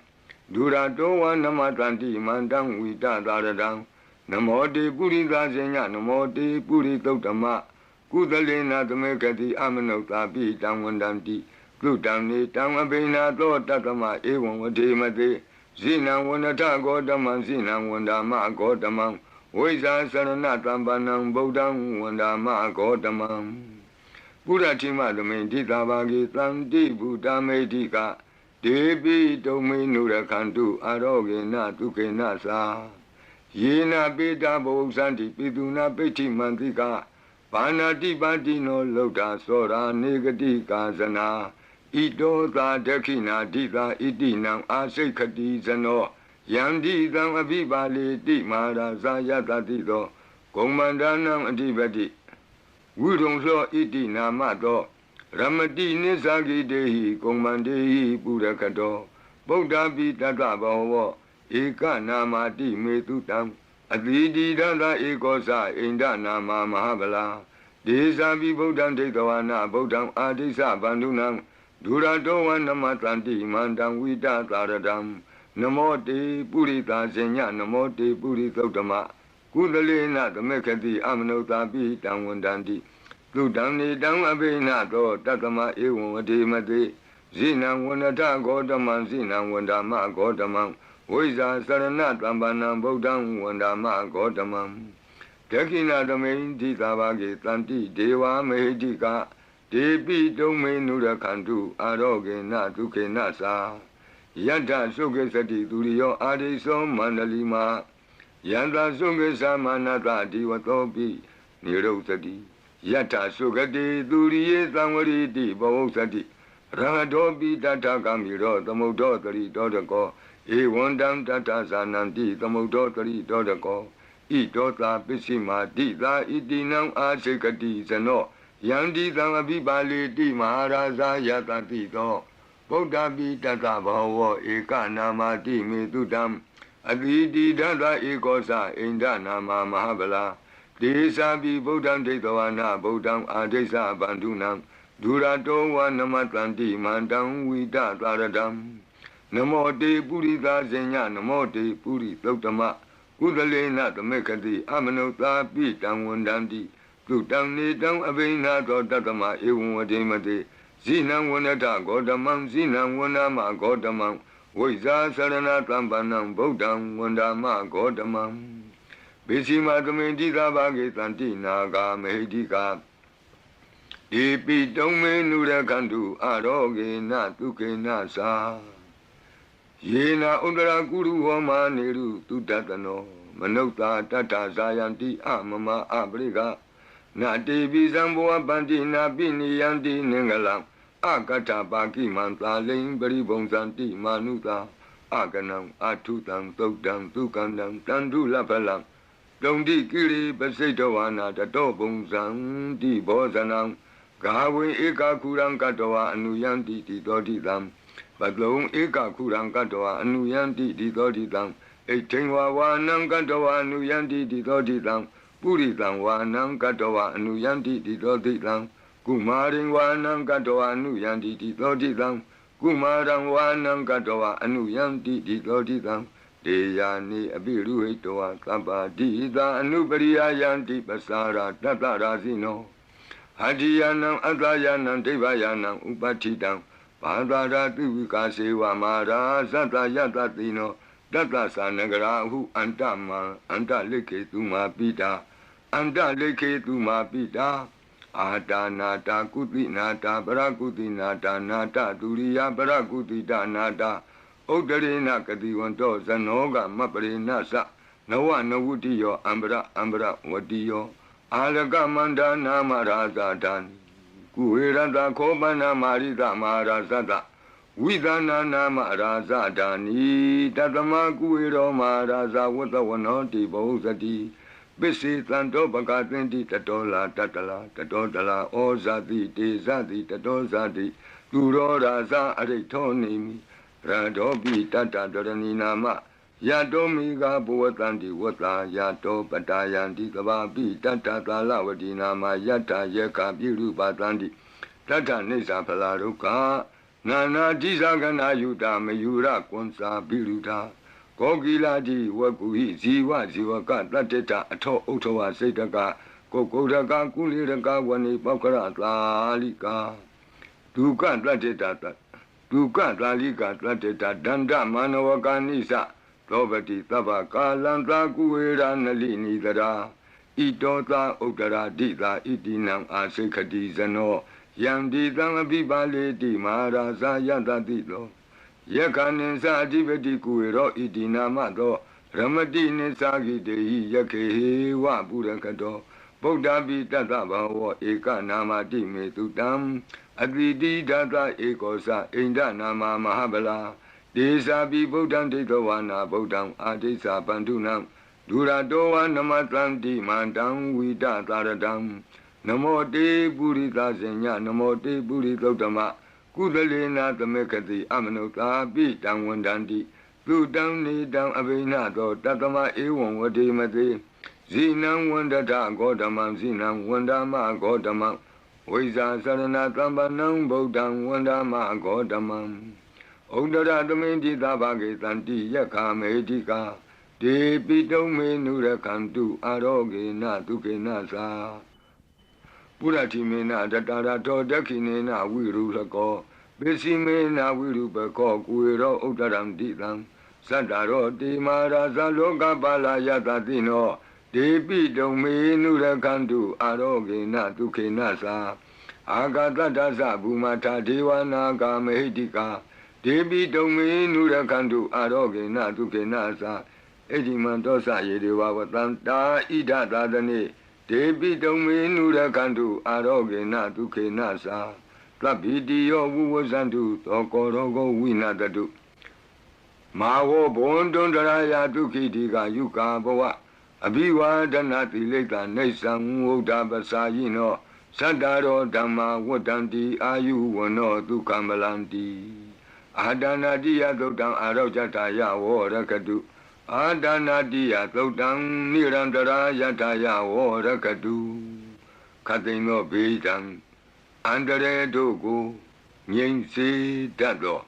Durato Namatranti Mandam Vita Daradam Namote Puri Dazenya Namote Puri Totama Kudalena Tamekati Amanota Pi Tamwandanti Gudamni Tamabina to Tatama Ewan Watimate Zina Wanata Godaman Zina Wandama Godamam Weza Saranatam Banam Bodam Wandama Godamam Buddhatima the main Titabagi Tanti Buddha Medika Debi Domi Nura Kandu Arogena Tukenasa Yena Beta Bosanti Piduna Peti Mantika Panati Batino Loda Sora Negati Kazana Ito Ta Dekina Dita Idinam Asekati Zano Yandi Dam Abibali Di Maharaza Yatatido Komandanam Adibati Wudong So Idina Mato Ramati Nisagi Dehi Komandehi Purakato Bodha Tata Baho Eka Namati Metutam Adidi Dada Ekosa Inda Nama Mahabala Desabi Bodham Tekawana Bodham Adisa Bandunam Durato Namatranti Mandam Vita Taradam Namote Purita Zenya Namote Puritotama Kudalena the Mekati Amanota Pi Tamwandanti Tudamni Dam Abena to Tatama Ewati Mate Zina Wanata Godaman Zina Wandama Godamam Weza Saranat Ambanam Bodam Wandama Godamam Tekina the main Titabagi Tanti Deva Mehedika Debi Dome Nura Kandu Aroge Natuke Nasa Yata Suke Sati Duriyo Adiso Mandalima Yanta Suke Samanata Diwatopi Niro Sati Yata Sukati Duriye Samari Di Bavo Sati Rangatopi Tata Kamiro Tamodotari Dotako Ewandam Tata Sananti Tamodotari Dotako Idota Pisima Dita Itinam Asekati Sano Yandi Tamabi Bali Di Maharaja Yata Tito Buddha Tata Bhava Eka Namati Mitudam Aditi Dada Ekosa Inda Nama Mahabala Desa Bi Buddham Tetavana Buddham Adesa Bandunam Durato Namatlanti Mandam Vita Taradam Namo Te Purita Zenya Namo Te Puri Totama Udalena Tamekati Amanota Pitam Wandandi Tutam Nitam Avena Tatama Ewademate Zinam Wanata Godamam Zinam Wanama Godamam Wiza Sarana Tambanam Bodam Wandama Godamam Bishima Kamendita Bhagetanti Naga Mehidika Ipi Tome Nurakandu Aroge Natuke Nasa Yena Undara Guru Homa Niru Tutatano Manota Tata Zayanti Amama Abriga Nati Bizamboa Bandi Nabini Yanti Ningalam Akata Baki Manta Ling Baribonsanti Manuta Aganam Atutam Tokdam Tukandam Tandu Lapalam Dondi Kiri Basedowana Tato Bonsang Di Bozanam Gawi Eka Kurang Katoa Anuyanti Titodidam Batlong Eka Kurang Katoa Anuyanti Titodidam Etingwa Wanang Katoa Anuyanti Titodidam Puritang Wanang Katoa Anuyanti Titodidam Kumaring Wanang Katoa Anuyanti Titodidam Kumarang Wanang Katoa Anuyanti Titodidam Deyani Abiru Hitoa Kapa Dida Anubariya Yanti Pasara Tatarazino Hadiyanam Atayanam Devayanam Upatidam Padara Tivika Sewa Mara Sata Yatatino Tata Sanagarahu Antama Anta Leke Tuma Pita Anta Leke Tuma Pita Ata Nata Kuti Nata Barakuti Nata Nata Turiya Barakuti Nata Odarina Kadiwanto Zanoga Maparina Sa Nawa Nawutiyo Ambra Wadiyo Alaga Manda Namaraza Dani Kuirada Kobana Marida Marazada Vidana Namaraza Dani Tatama Kuiro Maraza Watawanoti Bozati Bisi Tanto Bagatinti Tatola Tatala Ozati Tezati Tatozati Turo Raza Aritonimi Radobi Tata Doraninama Yadomiga Buatanti Wata Yato Patayanti Kababi Tata Talawati Nama Yata Yeka Biru Patanti Tata Nisa Palaruka Nana Dizagana Yuta Mayura Konsa Biruta Kogiladi Wakuhi Ziwa Ziwaka Tateta Ato Otowa Setaka Kokodaka Kuliraka Wani Pakara Lalika Duka Tateta Duka Lalika Tateta Danda Manawaka Nisa Robati Tabaka Lanta Kuera Nalini Dara Itota Utara Dita Itinam Asekati Zano Yandi Bibale Di Maharaza Yata Dito Yakanin Sadivati Kuero Itinamato Ramadi Nisagi Dei Yake Wa Burakato Bodhabi Tata Bawa Eka Namati Metutam Adidi Data Ekosa Inda Nama Mahabala Desa Bi Bodham Tetawana Bodham Adesa Bandunam Duradoa Namatlanti Mandam Vida Taradam Namo Te Purita Zenya Namo Te Puritotama Kudalena Tamekati Amanota Bitam Wandandi Tudam Nidam Abinato Tatama Ewan Wadimate Zinam Wandata Godamam Zinam Wandama Godamam Wiza Sarana Tambanam Bodham Wandama Godamam Odara Domindi Tabage Tanti Yaka Medika De Pitome Nurakantu Aroge Natuke Nasa Puratimena Tatara Todakinena Wirulako Besimena Wirupako Kuiro Odaram Ditam Sadaro Di Maraza Loka Bala Yatatino De Pitome Nurakantu Aroge Natuke Nasa Agata Dasa Bumata Dewana Kamehidika ဒေပိတုံမေနုရခန္တုအာရောဂေနဒုက္ခေနသာအဋ္ဌိမံတောသယေဒေဝဝတံတာဣဒသာသနေဒေပိတုံမေနုရခန္တုအာရောဂေနဒုက္ခေနသာသဗ္ဗိတိယောဝုဝဇန္တုသောကောရောဂဝိနတတုမာဝဘွန်တွန်တရာယဒုက္ခိတိကယုကာဘဝအဘိဝါဒနာတိလိတနေသံဝုဒ္ဓပစာယိနောသတ္တရောဓမ္မာဝတ္တံတိအာယုဝနောဒုက္ခမလန္တိအာဒနာတိယသုတ်တံအာရောဇတာယဝရကတုအာဒနာတိယသုတ်တံနိရန္တရာယတာယဝရကတုခတ်သိမ်းသောဘေးတံအန္တရေတို့ကိုငြိမ်စေတတ်သော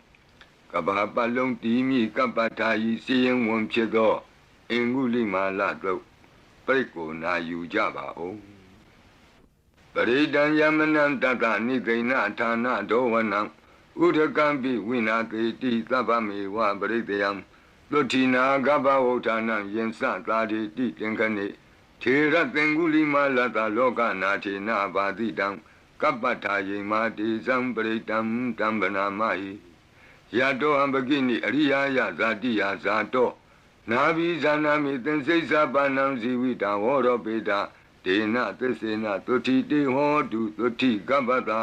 ကဘာပတ်လုံးတီးမိကပ္ပထာယီစီရင်ဝင်ဖြစ်သောအင်္ဂုလိမာလတုတ်ပြိက္ကိုနာယူကြပါဦးပရိဒံယမနံတတနိသိဏဌာနဒောဝနံဥဒကံပိဝိနာတိတိသဗ္ဗမေဝပရိတယံလွဋ္ဌိနာကဗ္ဗဝဋ္ဌာနံယင်စသာတိတိတင်ခဏိထေရသင်္ဂုလိမာလတလောကနာထေနဘာတိတံကပ္ပထာယေမာတိဇံပရိတံတံဗနာမဟိယတောအံပကိနိအရိယာယဇာတိယဇာတောနာဘိဇာနာမိသင်္စိစ္ဆပါဏံဇီဝိတံဝရောပေတဒေနသစ္စေနသုတိတေဟောတုသုတိကပ္ပတာ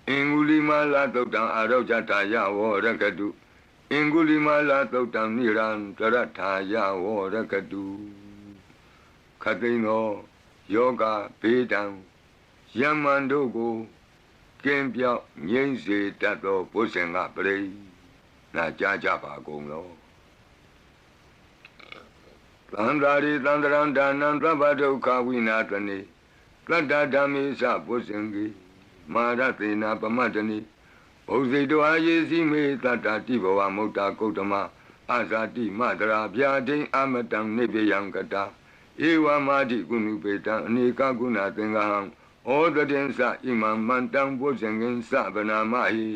အင်္ဂုလိမာလသုတ်တံအာရောဇတာယဝရကတုအင်္ဂုလိမာလသုတ်တံနိရန္တရထာယဝရကတုခတ်သိမ်းသောယောဂဘေးတံယမန်တို့ကိုကင်းပြောက်ငြိမ့်စေတတ်သောဘုဇင်ကပရိနာကြားကြပါကုန်လောသန္တာရိသန္တရံဒါနံသဗ္ဗဒုက္ခဝိနာတနေတတ္တဓမ္မေသဘုဇင်ကိမာရသေနာပမတ္တနိဘုဇိတောအာယေစီမေတတ္တတိဘဝမုတ်တာကုတ္တမအာဇာတိမတရာဗျာဒိအမတံနိဗ္ဗယံကတာဧဝမာတိကုဏုပေတံအနေကကုဏသင်္ဃဟံဩတတင်္စဣမံမန္တံဘုဇင်ကင်္စဗနာမဟိ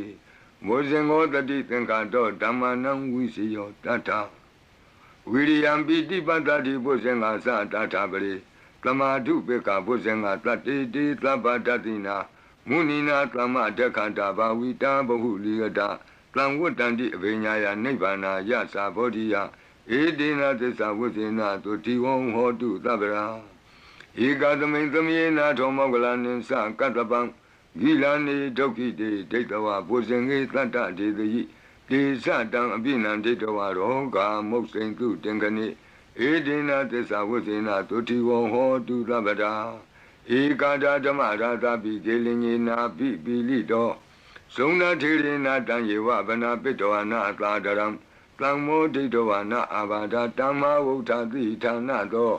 ဘုဇင်္ဂောတတိသင်္ခါတောဓမ္မနံဝိစီယောတတ္ထဝိရိယံပိတိပတ္တိဘုဇင်္ဂါသတ္ထပရိသမာဓုပေကဘုဇင်္ဂါတတ္တိတိသဗ္ဗတတ္တိနာမုနိနာသမဒက္ခတာဘာဝိတာဘဟုလိယတသံဝတ္တန္တိအဘိညာယနိဗ္ဗာနာယသဘောဓိယဧတေနသစ္စာဝိသေနသုတိဝံဟောတုသဗ္ဗရာဧကသမိန်သမေနာထောမောကလနိသကတ္တပံဂိလာနေဒုက္ခိတေဒိဋ္ဌဝဘုဇင်္ဂေသတ္တဒေတိဒေသတံအပိနံဒိဋ္ဌဝရောဂာမုတ်စိန်တုတင်ခဏိဧတေနသစ္စာဝိသေနသုတိဝံဟောတုသဗ္ဗရာဧကာဒဓမ္မရာသပိကေလင်ညေနာပိပိလိတောဇုံနာထေရေနာတံယေဝဗနာပိတောနာသာဒရံသံမောဒိဋ္ဌဝနာအာဘာဒတမ္မာဝုဋ္ဌတိဌာနသော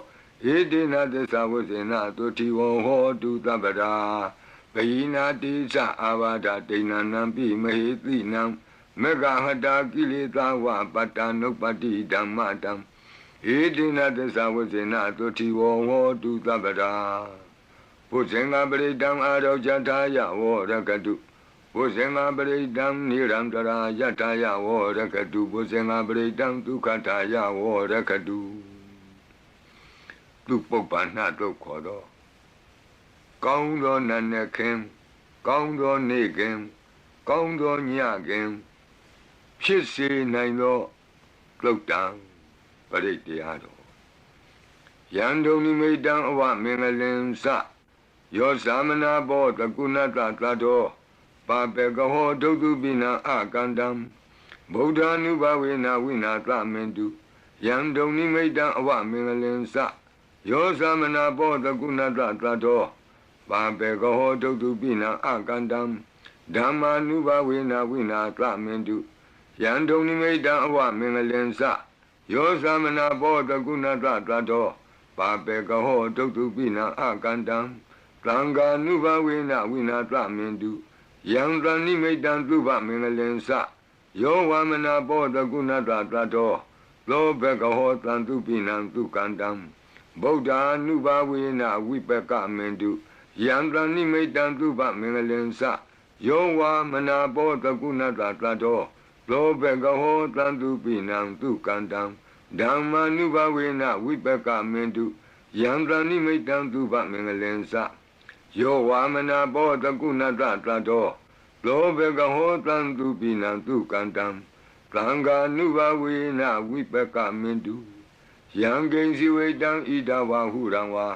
ဧတေနသစ္စာဝိသေနသုတိဝံဟောတုသဗ္ဗရာဘယိနာတိသအာဘာဒဒိဏနံပိမဟေတိနံမေဃဟတာကိလေသာဝပတ္တနုပတ္တိဓမ္မတံဧတေနသစ္စာဝိသေနသုတိဝံဟောတုသဗ္ဗရာဘုဇင်္ဂပရိတံအာရောဇတာယဝရကတုဘုဇင်္ဂပရိတံနိရန္တရာယတာယဝရကတုဘုဇင်္ဂပရိတံဒုက္ခတာယဝရကတုသူပုပ္ပန္နတို့ခေါ်တော့ကောင်းသောနတ်နဲ့ခင်ကောင်းသောနေ့ခင်ကောင်းသောညခင်ဖြစ်စေနိုင်သောသုတ်တံပရိတရားတော်ယံဒုံနိမိတံအဝမင်္ဂလင်္စယောသမနာဘောတကုဏတသတ္တောပါပေကဟောဒုတုပိနာအကန္တံဗုဒ္ဓ ानु ဘဝေနဝိနာသမင်တုယံဒုံနိမိတံအဝမင်္ဂလင်္စယောသမနာဘောတကုဏတသတ္တောပါပေကဟောဒုတုပိနာအကန္တံဓမ္မာနုဘဝေနဝိနာသမင်တုယံဒုံနိမိတံအဝမင်္ဂလင်္စယောသမနာဘောတကုဏတသတ္တောပါပေကဟောဒုတုပိနာအကန္တံသံဃာနုဘဝေနဝိနာသမင်တုယံတဏိမိတံသုဘမင်္ဂလင်္စယောဝမနာဘောတကုဏတသတ္တောလောဘကဟောတံသူပိနံသူကန္တံဗုဒ္ဓ ानु ဘဝေနဝိပကမင်တုယံတဏိမိတံသုဘမင်္ဂလင်္စယောဝမနာဘောတကုဏတသတ္တောလောဘကဟောတံသူပိနံသူကန္တံဓမ္မာနုဘဝေနဝိပကမင်တုယံတဏိမိတံသုဘမင်္ဂလင်္စယောဝါမနာဘောတကုဏတသတ္တော လောဘကဟောတံသူပိနံသူကန္တံသံဃာနုဘဝေနဝိပကမင်တုယံကိဉ္စီဝေတံဣဒဝဟုရံဝါ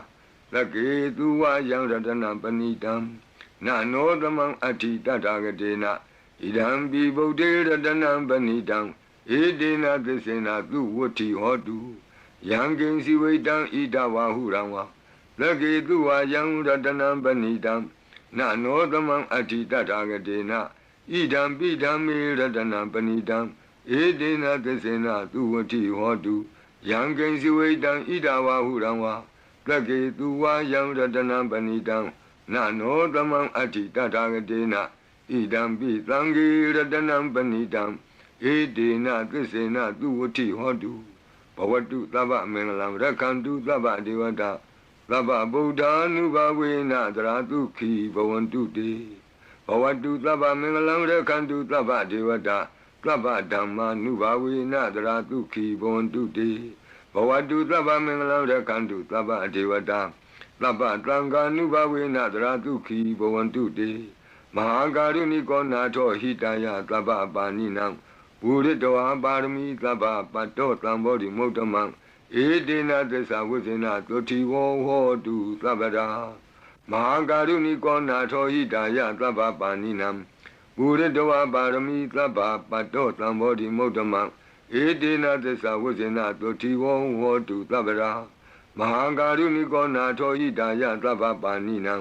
လကေသူဝယံရတနံပဏိတံနာနောသမံအဋ္ဌိတတဂတေနဣဒံပိဗုဒ္ဓေရတနံပဏိတံဧတေနသစ္စေနသူဝဋ္ဌိဟောတုယံကိဉ္စီဝေတံဣဒဝဟုရံဝါလကေသူဝယံရတနံပဏိတံနာနောသမံအဋ္ဌိတတဂတေနဣဒံပိဓမ္မေရတနံပဏိတံဧတေနသစ္စေနသူဝဋ္ဌိဟောတုယံကိဉ္စီဝေတံဣဒဝဟုရံဝါလကေသူဝယံရတနံပဏိတံနာနောသမံအဋ္ဌိတတဂတေနဣဒံပိသံဃေရတနံပဏိတံဧတေနသစ္စေနသူဝဋ္ဌိဟောတုဘဝတုသဗ္ဗမင်္ဂလံရက္ခန္တုသဗ္ဗဒေဝတာသဗ္ဗဗုဒ္ဓ ानु ဘဝေနသရတုခိဘဝန္တုတေဘဝတုသဗ္ဗမင်္ဂလံရက္ခန္တုသဗ္ဗဒေဝတာသဗ္ဗဓမ္မာနုဘဝေနသရတုခိဘဝန္တုတေဘဝတုသဗ္ဗမင်္ဂလံရက္ခန္တုသဗ္ဗဒေဝတာသဗ္ဗသံဃာနုဘဝေနသရတုခိဘဝန္တုတေမဟာကာရုဏိကောနာထောဟိတယသဗ္ဗပါဏိနံဘူရိတောပါရမီသဗ္ဗပတ္တောသံဘောဓိမုဒ္ဓမံဧတေနသစ္စာဝိဇ္ဇနာသုတိဝောဟောတုသဗ္ဗရာမဟာကာရုဏိကောနာထောဟိတယသဗ္ဗပါဏိနံဘူရိတောပါရမီသဗ္ဗပတ္တောသံဘောဓိမုဒ္ဓမံဧတေနသစ္စာဝိဇ္ဇနာသုတိဝောဟောတုသဗ္ဗရာမဟာကာရုဏိကောနာထောဟိတယသဗ္ဗပါဏိနံ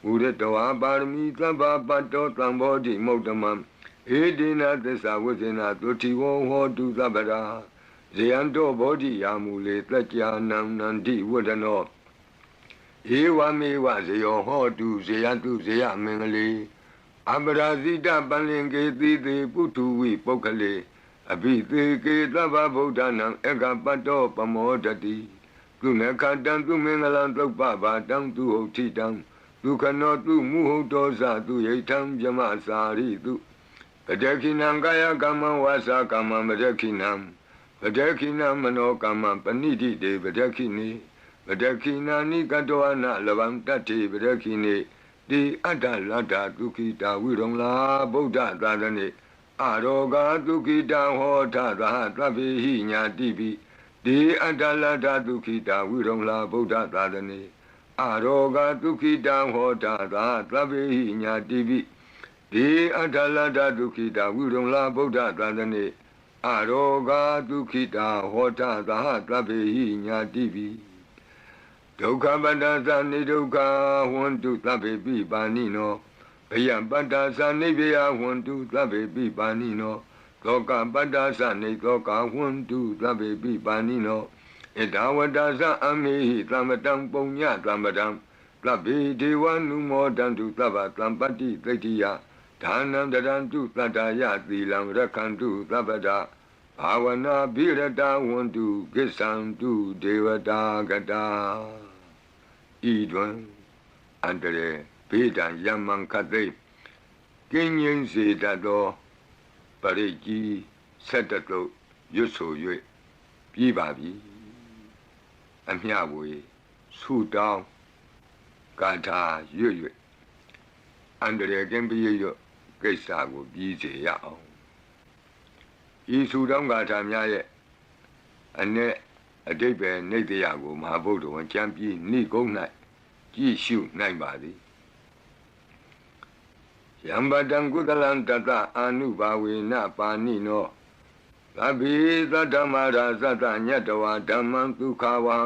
ဘူရိတောပါရမီသဗ္ဗပတ္တောသံဘောဓိမုဒ္ဓမံဧတေနသစ္စာဝိဇ္ဇနာသုတိဝောဟောတုသဗ္ဗရာဇေယံတောဘောဓိယာမူလေတကြာနံနန္တိဝဒနောဧဝမေဝဇေယောဟောတုဇေယတုဇေယမင်္ဂလေအပရာဇိတပလင်ကေတိတေပုထုဝိပုဂ္ဂလေအဘိသေကေသဗ္ဗဗုဒ္ဓနာဧကပတ္တောပမောဒတိသူနခတံသူမင်္ဂလံသုပ္ပဘာတံသူဟုတ်ထိတံဒုက္ခနောသူမုဟုတ်တောဇသူယိထံဗျမစာရိတုပတခိနံကာယကမ္မဝါစာကမ္မပတခိနံပတခိနမနောကမ္မပဏိတိတေပတခိနေပတခိနာနိကတောအနလဗံတတ္တိပတခိနေတိအတ္တလတ္တဒုက္ခိတာဝိရုံလာဗုဒ္ဓသာသနေအရောဂဒုက္ခိတာဟောထသဟသဗ္ဗေဟိညာတိပိတိအတ္တလတ္တဒုက္ခိတာဝိရုံလာဗုဒ္ဓသာသနေအရောဂဒုက္ခိတာဟောထသဟသဗ္ဗေဟိညာတိပိတိအတ္တလတ္တဒုက္ခိတာဝိရုံလာဗုဒ္ဓသာသနေအရောဂဒုက္ခိတာဟောထသဟသဗ္ဗေဟိညာတိပိဒုက္ခပတ္တသနိဒုက္ခဝန္တုသဗ္ဗေပိပါဏိနောဘယပတ္တသနိဗ္ဗယဝန္တုသဗ္ဗေပိပါဏိနောသောကပတ္တသနိသောကဝန္တုသဗ္ဗေပိပါဏိနောဣဒဝတ္တသအမေဟိသမ္ပတံပုံညသမ္ပတံသဗ္ဗေဒေဝနုမောတံတုသဗ္ဗသံပတ္တိသိတ္တိယဒါနံတရံတုသတ္တယသီလံရက္ခန္တုသဗ္ဗတာဘာဝနာဘိရတဝန္တုကိစ္ဆံတုဒေဝတာကတာဤတွင်အန္တရေဘေးဒံယမံခတ်သိကင်းငြိမ်းစေတတ်သောပရိကြီးဆက်တတုရွတ်ဆို၍ပြီးပါပြီအမျှဝေဆုတောင်းကာထာရွတ်၍အန္တရေကင်းပြည့်ရွတ်ကိစ္စကိုပြီးစေရအောင်ဤဆုတောင်းကာထာများရဲ့အ내အတိပ္ပယ်နေတရားကိုမဟာဗုဒ္ဓဝန်ကျမ်းပြီးနှိကုံး၌ကြည့်ရှုနိုင်ပါသည်ယံပတံကုသလံတတအာနုဘာဝေနပါဏိနောသဗ္ဗေသတ္တမရာသတ္တညတဝဓမ္မံဒုက္ခဝံ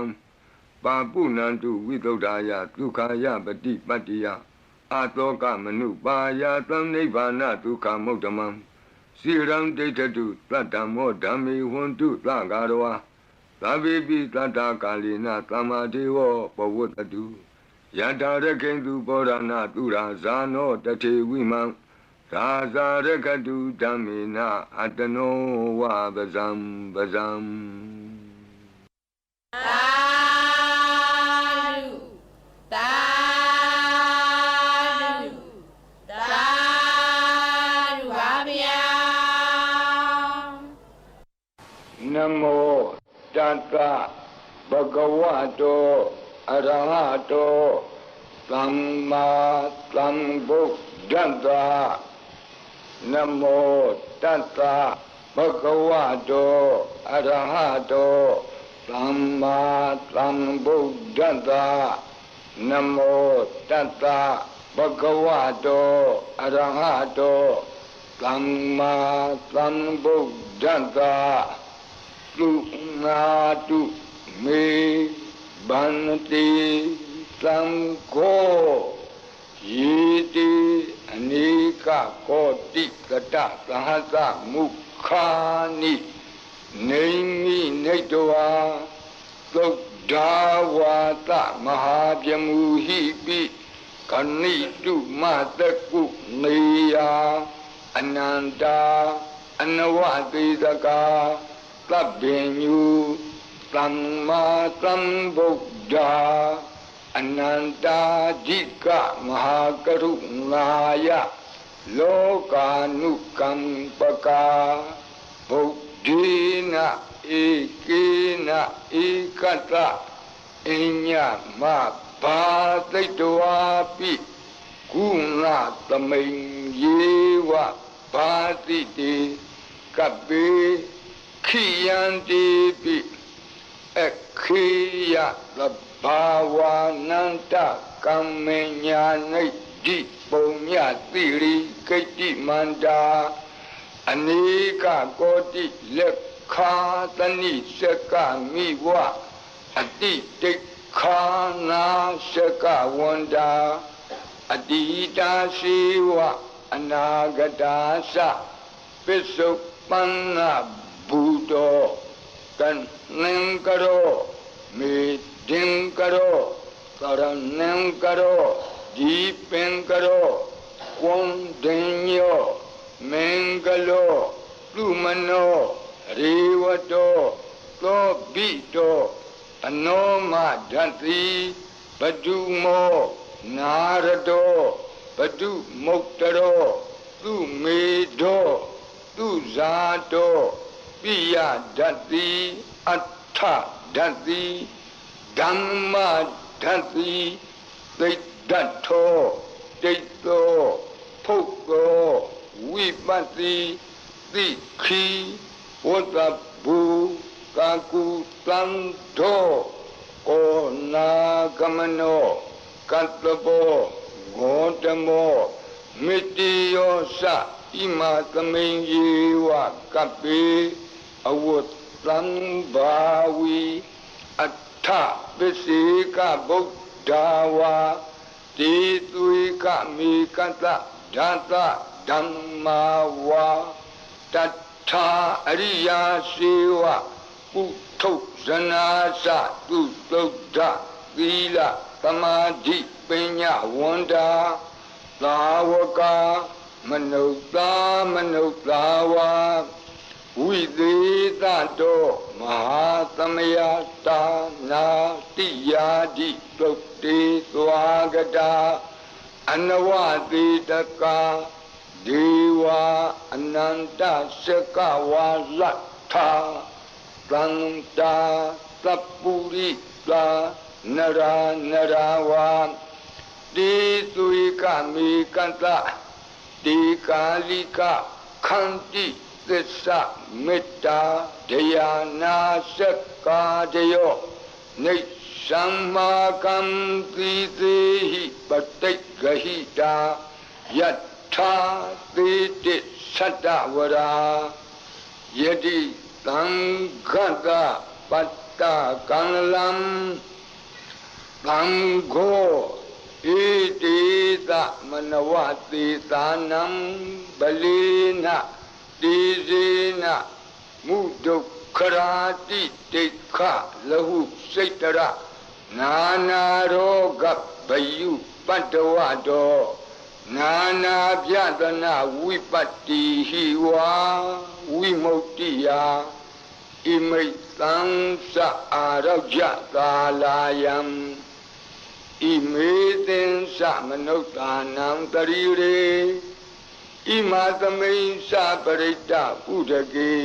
ပါပုဏ္ဏံတုဝိသုဒ္ဓာယဒုက္ခယပတိပတ္တိယအာတောကမနုပါယသံနိဗ္ဗာနဒုက္ခမုဒ္ဓမံစိရံဒိဋ္ဌတုသတ္တမောဓမ္မေဝန္တုသဂါရဝါသဗ္ဗေပိသတ္တကာလိနသမ္မာဒေဝပဝတ္တုယထာရခိန္တုဘောရဏသူရာဇာနောတထေဝိမံသာဇာရခတုဓမ္မေနအတနောဝပဇံပဇံသာဓုသာဓုသာဓုပါဗျာနမောတတ္တဘဂဝတောအရဟတောသမ္မာသမ္ဗုဒ္ဓတ္တ นโมตัสสะภะคะวะโตอะระหะโตสัมมาสัมพุทธัสสะนโมตัสสะภะคะวะโตอะระหะโตสัมมาสัมพุทธัสสะสุนาตุเมบันติสังโฆยีติอเนกโกติกตะสหัสมุขานิเนมิเนตวาตุดาวาตมหาเพียมุหิปิกนิตุมาตะกุเนียอนันตาอนวติตกาตัพเพญุสัมมาสัมพุทธาอนันตาจิกะมหากรุณายะโลกานุกัมปกาบุตินะเอกินะเอกตะอิญญมะภาติตวาปิกุณะตมิงเยวะภาติติกัปเปขิยันติปิเอขิยะภาวานันตกัมเมญาณิจิปุญญาติริกิติมันดาอเนกโกติเลขาตนิสกามิวะอติติขานาสกาวันดาอดีตาสีวะอนาคตาสะปิสุปันนาบุโตกันนังกโรมิดิงกโรตระนังกโรดีเป็งกโรควนเดญโยเมงกโลลุมโนรีวโตโตบิโตอโนมาดันติปดุโมนารโตปดุมุตตโรตุเมโดตุဇာโตปิยดัตติอัฏฐดัตติธัมมาดัตติติดัตโธติโตภุโตวิปัสสิติขีวัตบุกากุตันโธโกนากมโนกัตตโปโกตโมมิติโยสะอิมาตมิงเยวะกัปปิอวุตตังบาวีอัฏฐปิสิกบุตดาวาติตุยกมิกัตตะดัตตะธัมมาวาตัทธาอริยสีวะปุถุชนาสะตุตุดะသီလသမာဓိပညာဝန္တာသာဝကမနုဿာမနုဿာဝါဝိသေသတောမဟာသမယတာနာတိယာတိသုတ်တေသွားကတာအနဝတိတကာဒေဝအနန္တစကဝါလတ္ထာသန္တာသပ္ပုရိသာนราณราวาติสุยกมิกันตะติกาลิกะขันติသစ္စာမေတ္တာတရားနာစက္ကာတယောနိသမ္မာကံတိသေဟိပတိဂဟိတာယထာသေတိသတ္တဝရာယတိသံဃတပတ္တကံလံသံဃောဣတိသမနဝတိသာနံပလိနတိဇေနမုဒုက္ခရာတိတိခလဟုစိတ်တရနာနာရောဂဘယုပတ္တဝတောနာနာပြဒနာဝိပတ္တိဟိဝါဝိမုတ္တိယဣမိတ်သံသအာရောကြကာလာယံဣမေသင်္စမနုဿာနံတရိရေဣမာသမိန်္စပရိတ္တဥဒကေ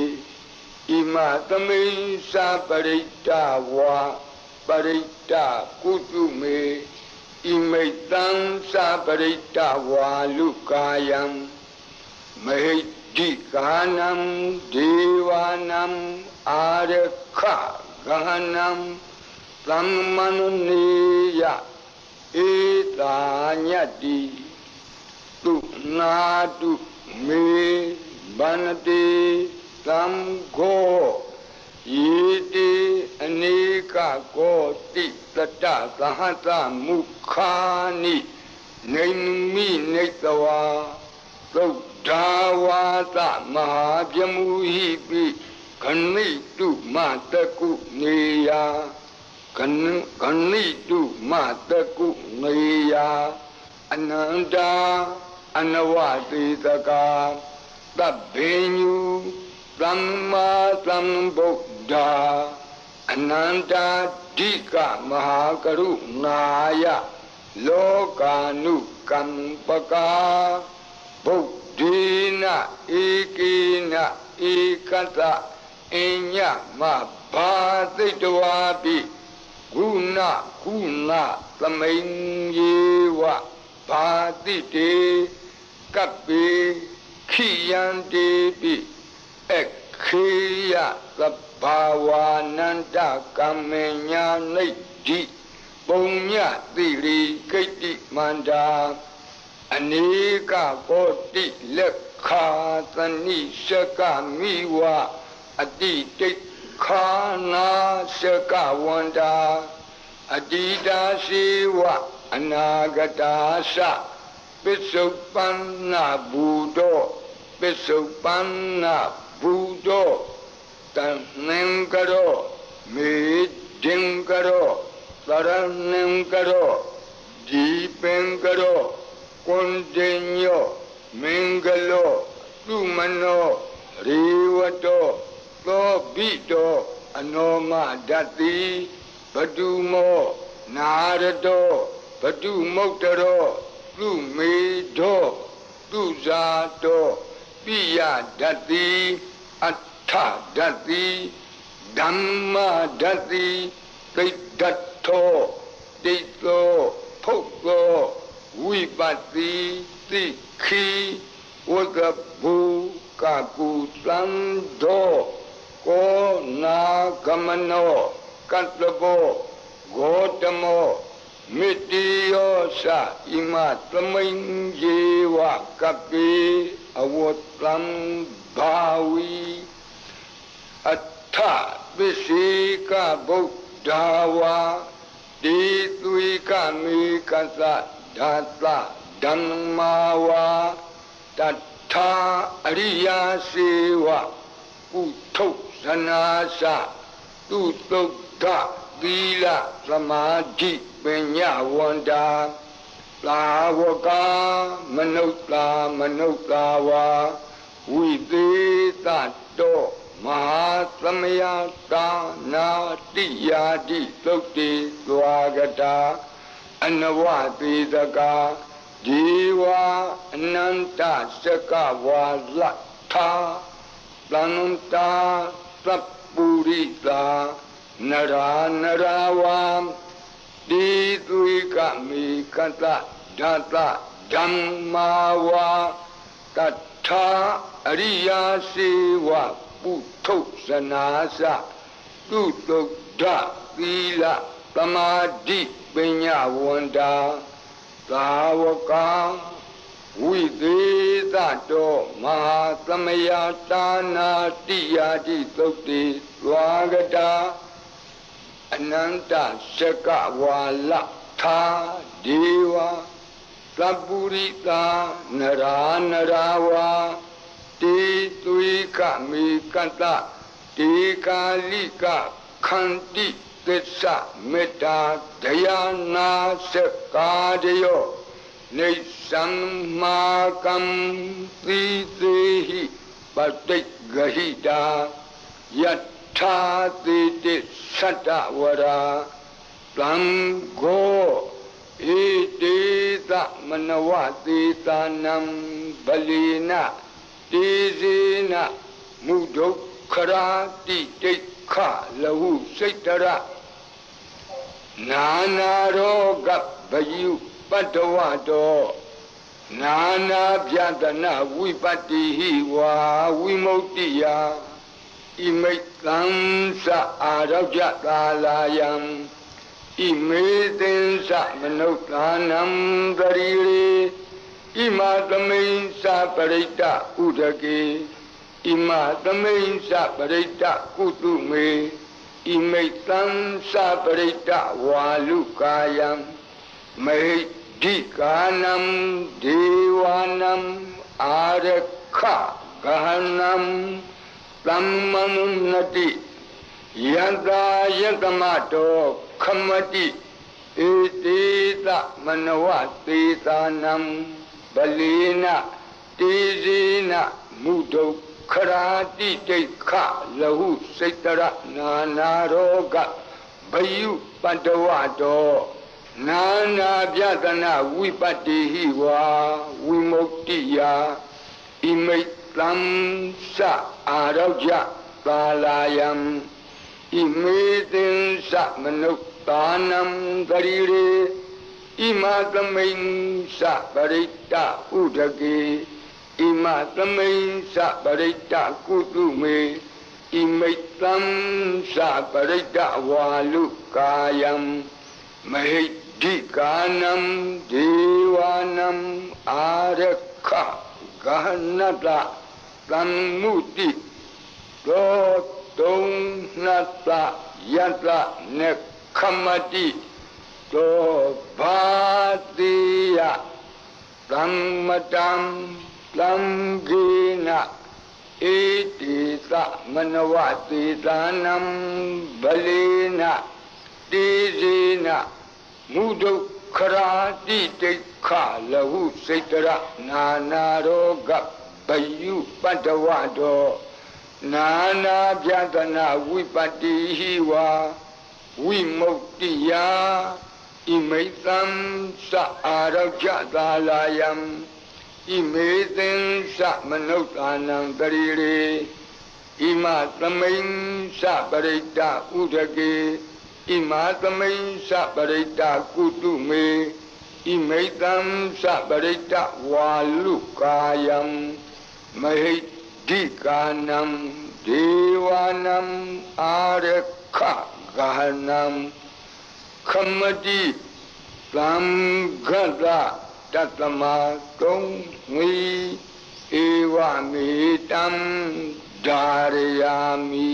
ဣမာသမိန်္စပရိတ္တဝါပရိတ္တကုတုမေဣမိတံ္စပရိတ္တဝါလုကာယံ မဟိတိကာနံဒေဝနံအာရခဂဟနံသမ္မနုနေယဧတာညတိတုနာတုမေဗန္တိသံဃောယေတိအနေကကောတိတတသဟတမုခာနိနေမိနေတဝါသုဒ္ဓဝါသမဟာပြမူဟိပိခဏိတုမတကုနေယခဏိတုမတကုနေယအနန္တာအနဝတိတကာသဗ္ဗညုသမ္မာသမ္ဗုဒ္ဓအနန္တာဓိကမဟာကရုဏာယလောကာနုကမ္ပကာဗုဒ္ဓေနဧကေနဧကတအညမဘာသိတဝါပိဂုဏကုဏသမိန်ယေဝဘာတိတေကပ္ပေခိယံတေပိခေယသဗ္ဗဝါနန္တကမ္မညာနိဒ္ဓိပုံညတိရိကိတ္တိမန္တာအနေကကောတိလက်ခာသနိရှကမိဝအတိတိခာနာရှကဝန္တာအတိတာရှိဝအနာဂတာသပစ္စုပန္နဘူတောပစ္စုပန္နဘူတောတန်နံကရောမေဒင်ကရောသရဏံကရောဒီပင်ကရောကွန်တင်ညောမင်္ဂလောသုမနောရေဝတောသောဘိတောအနောမဒတ္တိဘတုမောနာရတောဘတုမုတ်တရောသုမေတောသုဇာတောပိယဒတ္တိအဋ္ဌဒတ္တိဓမ္မဒတ္တိသိတ္တထောဒိဋ္ဌောဖုတ်သောဝိပတ္တိသိခိဝကဘူကကုသံသောကောနာဂမနောကတ္တဘောဂေါတမောမိတိယောသဣမသမိန်ယေဝကပိအဝတ္တံဘာဝီအဋ္ဌပစ္စေကဗုဒ္ဓဝါတိသွေကမေကသဓာတဓမ္မာဝါတထာအရိယာစေဝကုထုဇနာသသူတုဒ္ဓသီလသမာဓိပညာဝန္တာသာဝကမနုဿာမနုဿာဝါဝိသေတတောမဟာသမယတာနာတိယာတိသုတ်တိသွားကတာအနဝတိတကာဒီဝအနန္တစကဝါလထာသန္တာသပ္ပုရိတာနရာနရာဝံတိသွေကမေကတဓာတဓမ္မာဝါတထာအရိယာစေဝပုထုဇနာသသူတုဒ္ဓသီလသမာဓိပညာဝန္တာသာဝကဝိသေသတောမဟာသမယတာနာတိယာတိသုတ်တိသွားကတာအနန္တစကဝါလထာဒေဝသပ္ပုရိတာနရာနရာဝါတေသွေကမေကတတေကာလိကခန္တိသစ္စာမေတ္တာဒယာနာစကာတယောနေသံမာကံသီသေဟိပတိဂဟိတာယထာတိတိသတ္တဝရာသံဃောဣတိသမနဝတိသာနံဗလိနတေဇေနမုဒုက္ခရာတိတိခလဟုစိတ်တရနာနာရောဂဗယုပတ္တဝတော နာနာပြဒနာဝိပတ္တိဟိဝါဝိမု ക്തി ယဣမိတ်သံသအာရောကြသာလာယံဣမေသင်္စမနုဿာနံတရိရေဣမသမိန်္စပရိတ္တဥဒကေဣမသမိန်္စပရိတ္တကုတုမေဣမိတ်သံသပရိတ္တဝါလူကာယံမေဒီကာနံဒေဝနံအာရခဂဟနံသမ္မနုနတိယန္တာယတမတောခမတိဧတိသမနဝသေသာနံဗလေနတေဇေနမုဒုခရာတိတိခလဟုစိတ္တရနာနာရောဂဘယုပတ္တဝတောနာနာပြဒနာဝိပတ္တိဟိဝါဝိမု ക്തി ယဣမိတ်သံသအာရောကြသာလာယံဣမေသင်္စမနုဿာနံတရိရေဣမသမိန်္စပရိတ္တဥဒကေဣမသမိန်္စပရိတ္တကုတုမေဣမိတ်သံသပရိတ္တဝါလူကာယံမဟိဒီကာနံဒေဝနံအာရခဂဟနတသမ္မုတိသောတုံနတယတနေခမတိသောဘာတိယသမ္မတံသံဂေနဧတိသမနဝသေသာနံဗလေနတေဇေနမုဒုခရာတိတိခလဟုစိတ္တရနာနာရောဂဘယုပတ္တဝတောနာနာပြဒနာဝိပတ္တိဟိဝါဝိမု ക്തി ယဣမိတ်သံသအာရောကြသာလာယံဣမေသင်္စမနုဿာနံတရိရေဣမသမိန်္စပရိတ္တဥဒကေဣမသမိန်္စပရိတ္တကုတုမေဣမိတ်သံသပရိတ္တဝါလူကာယံမဟိဒီကာနံဒေဝနံအာရခဂဟနံခမတိသံဃတတတမတုံငွေဧဝမေတံဓာရယာမိ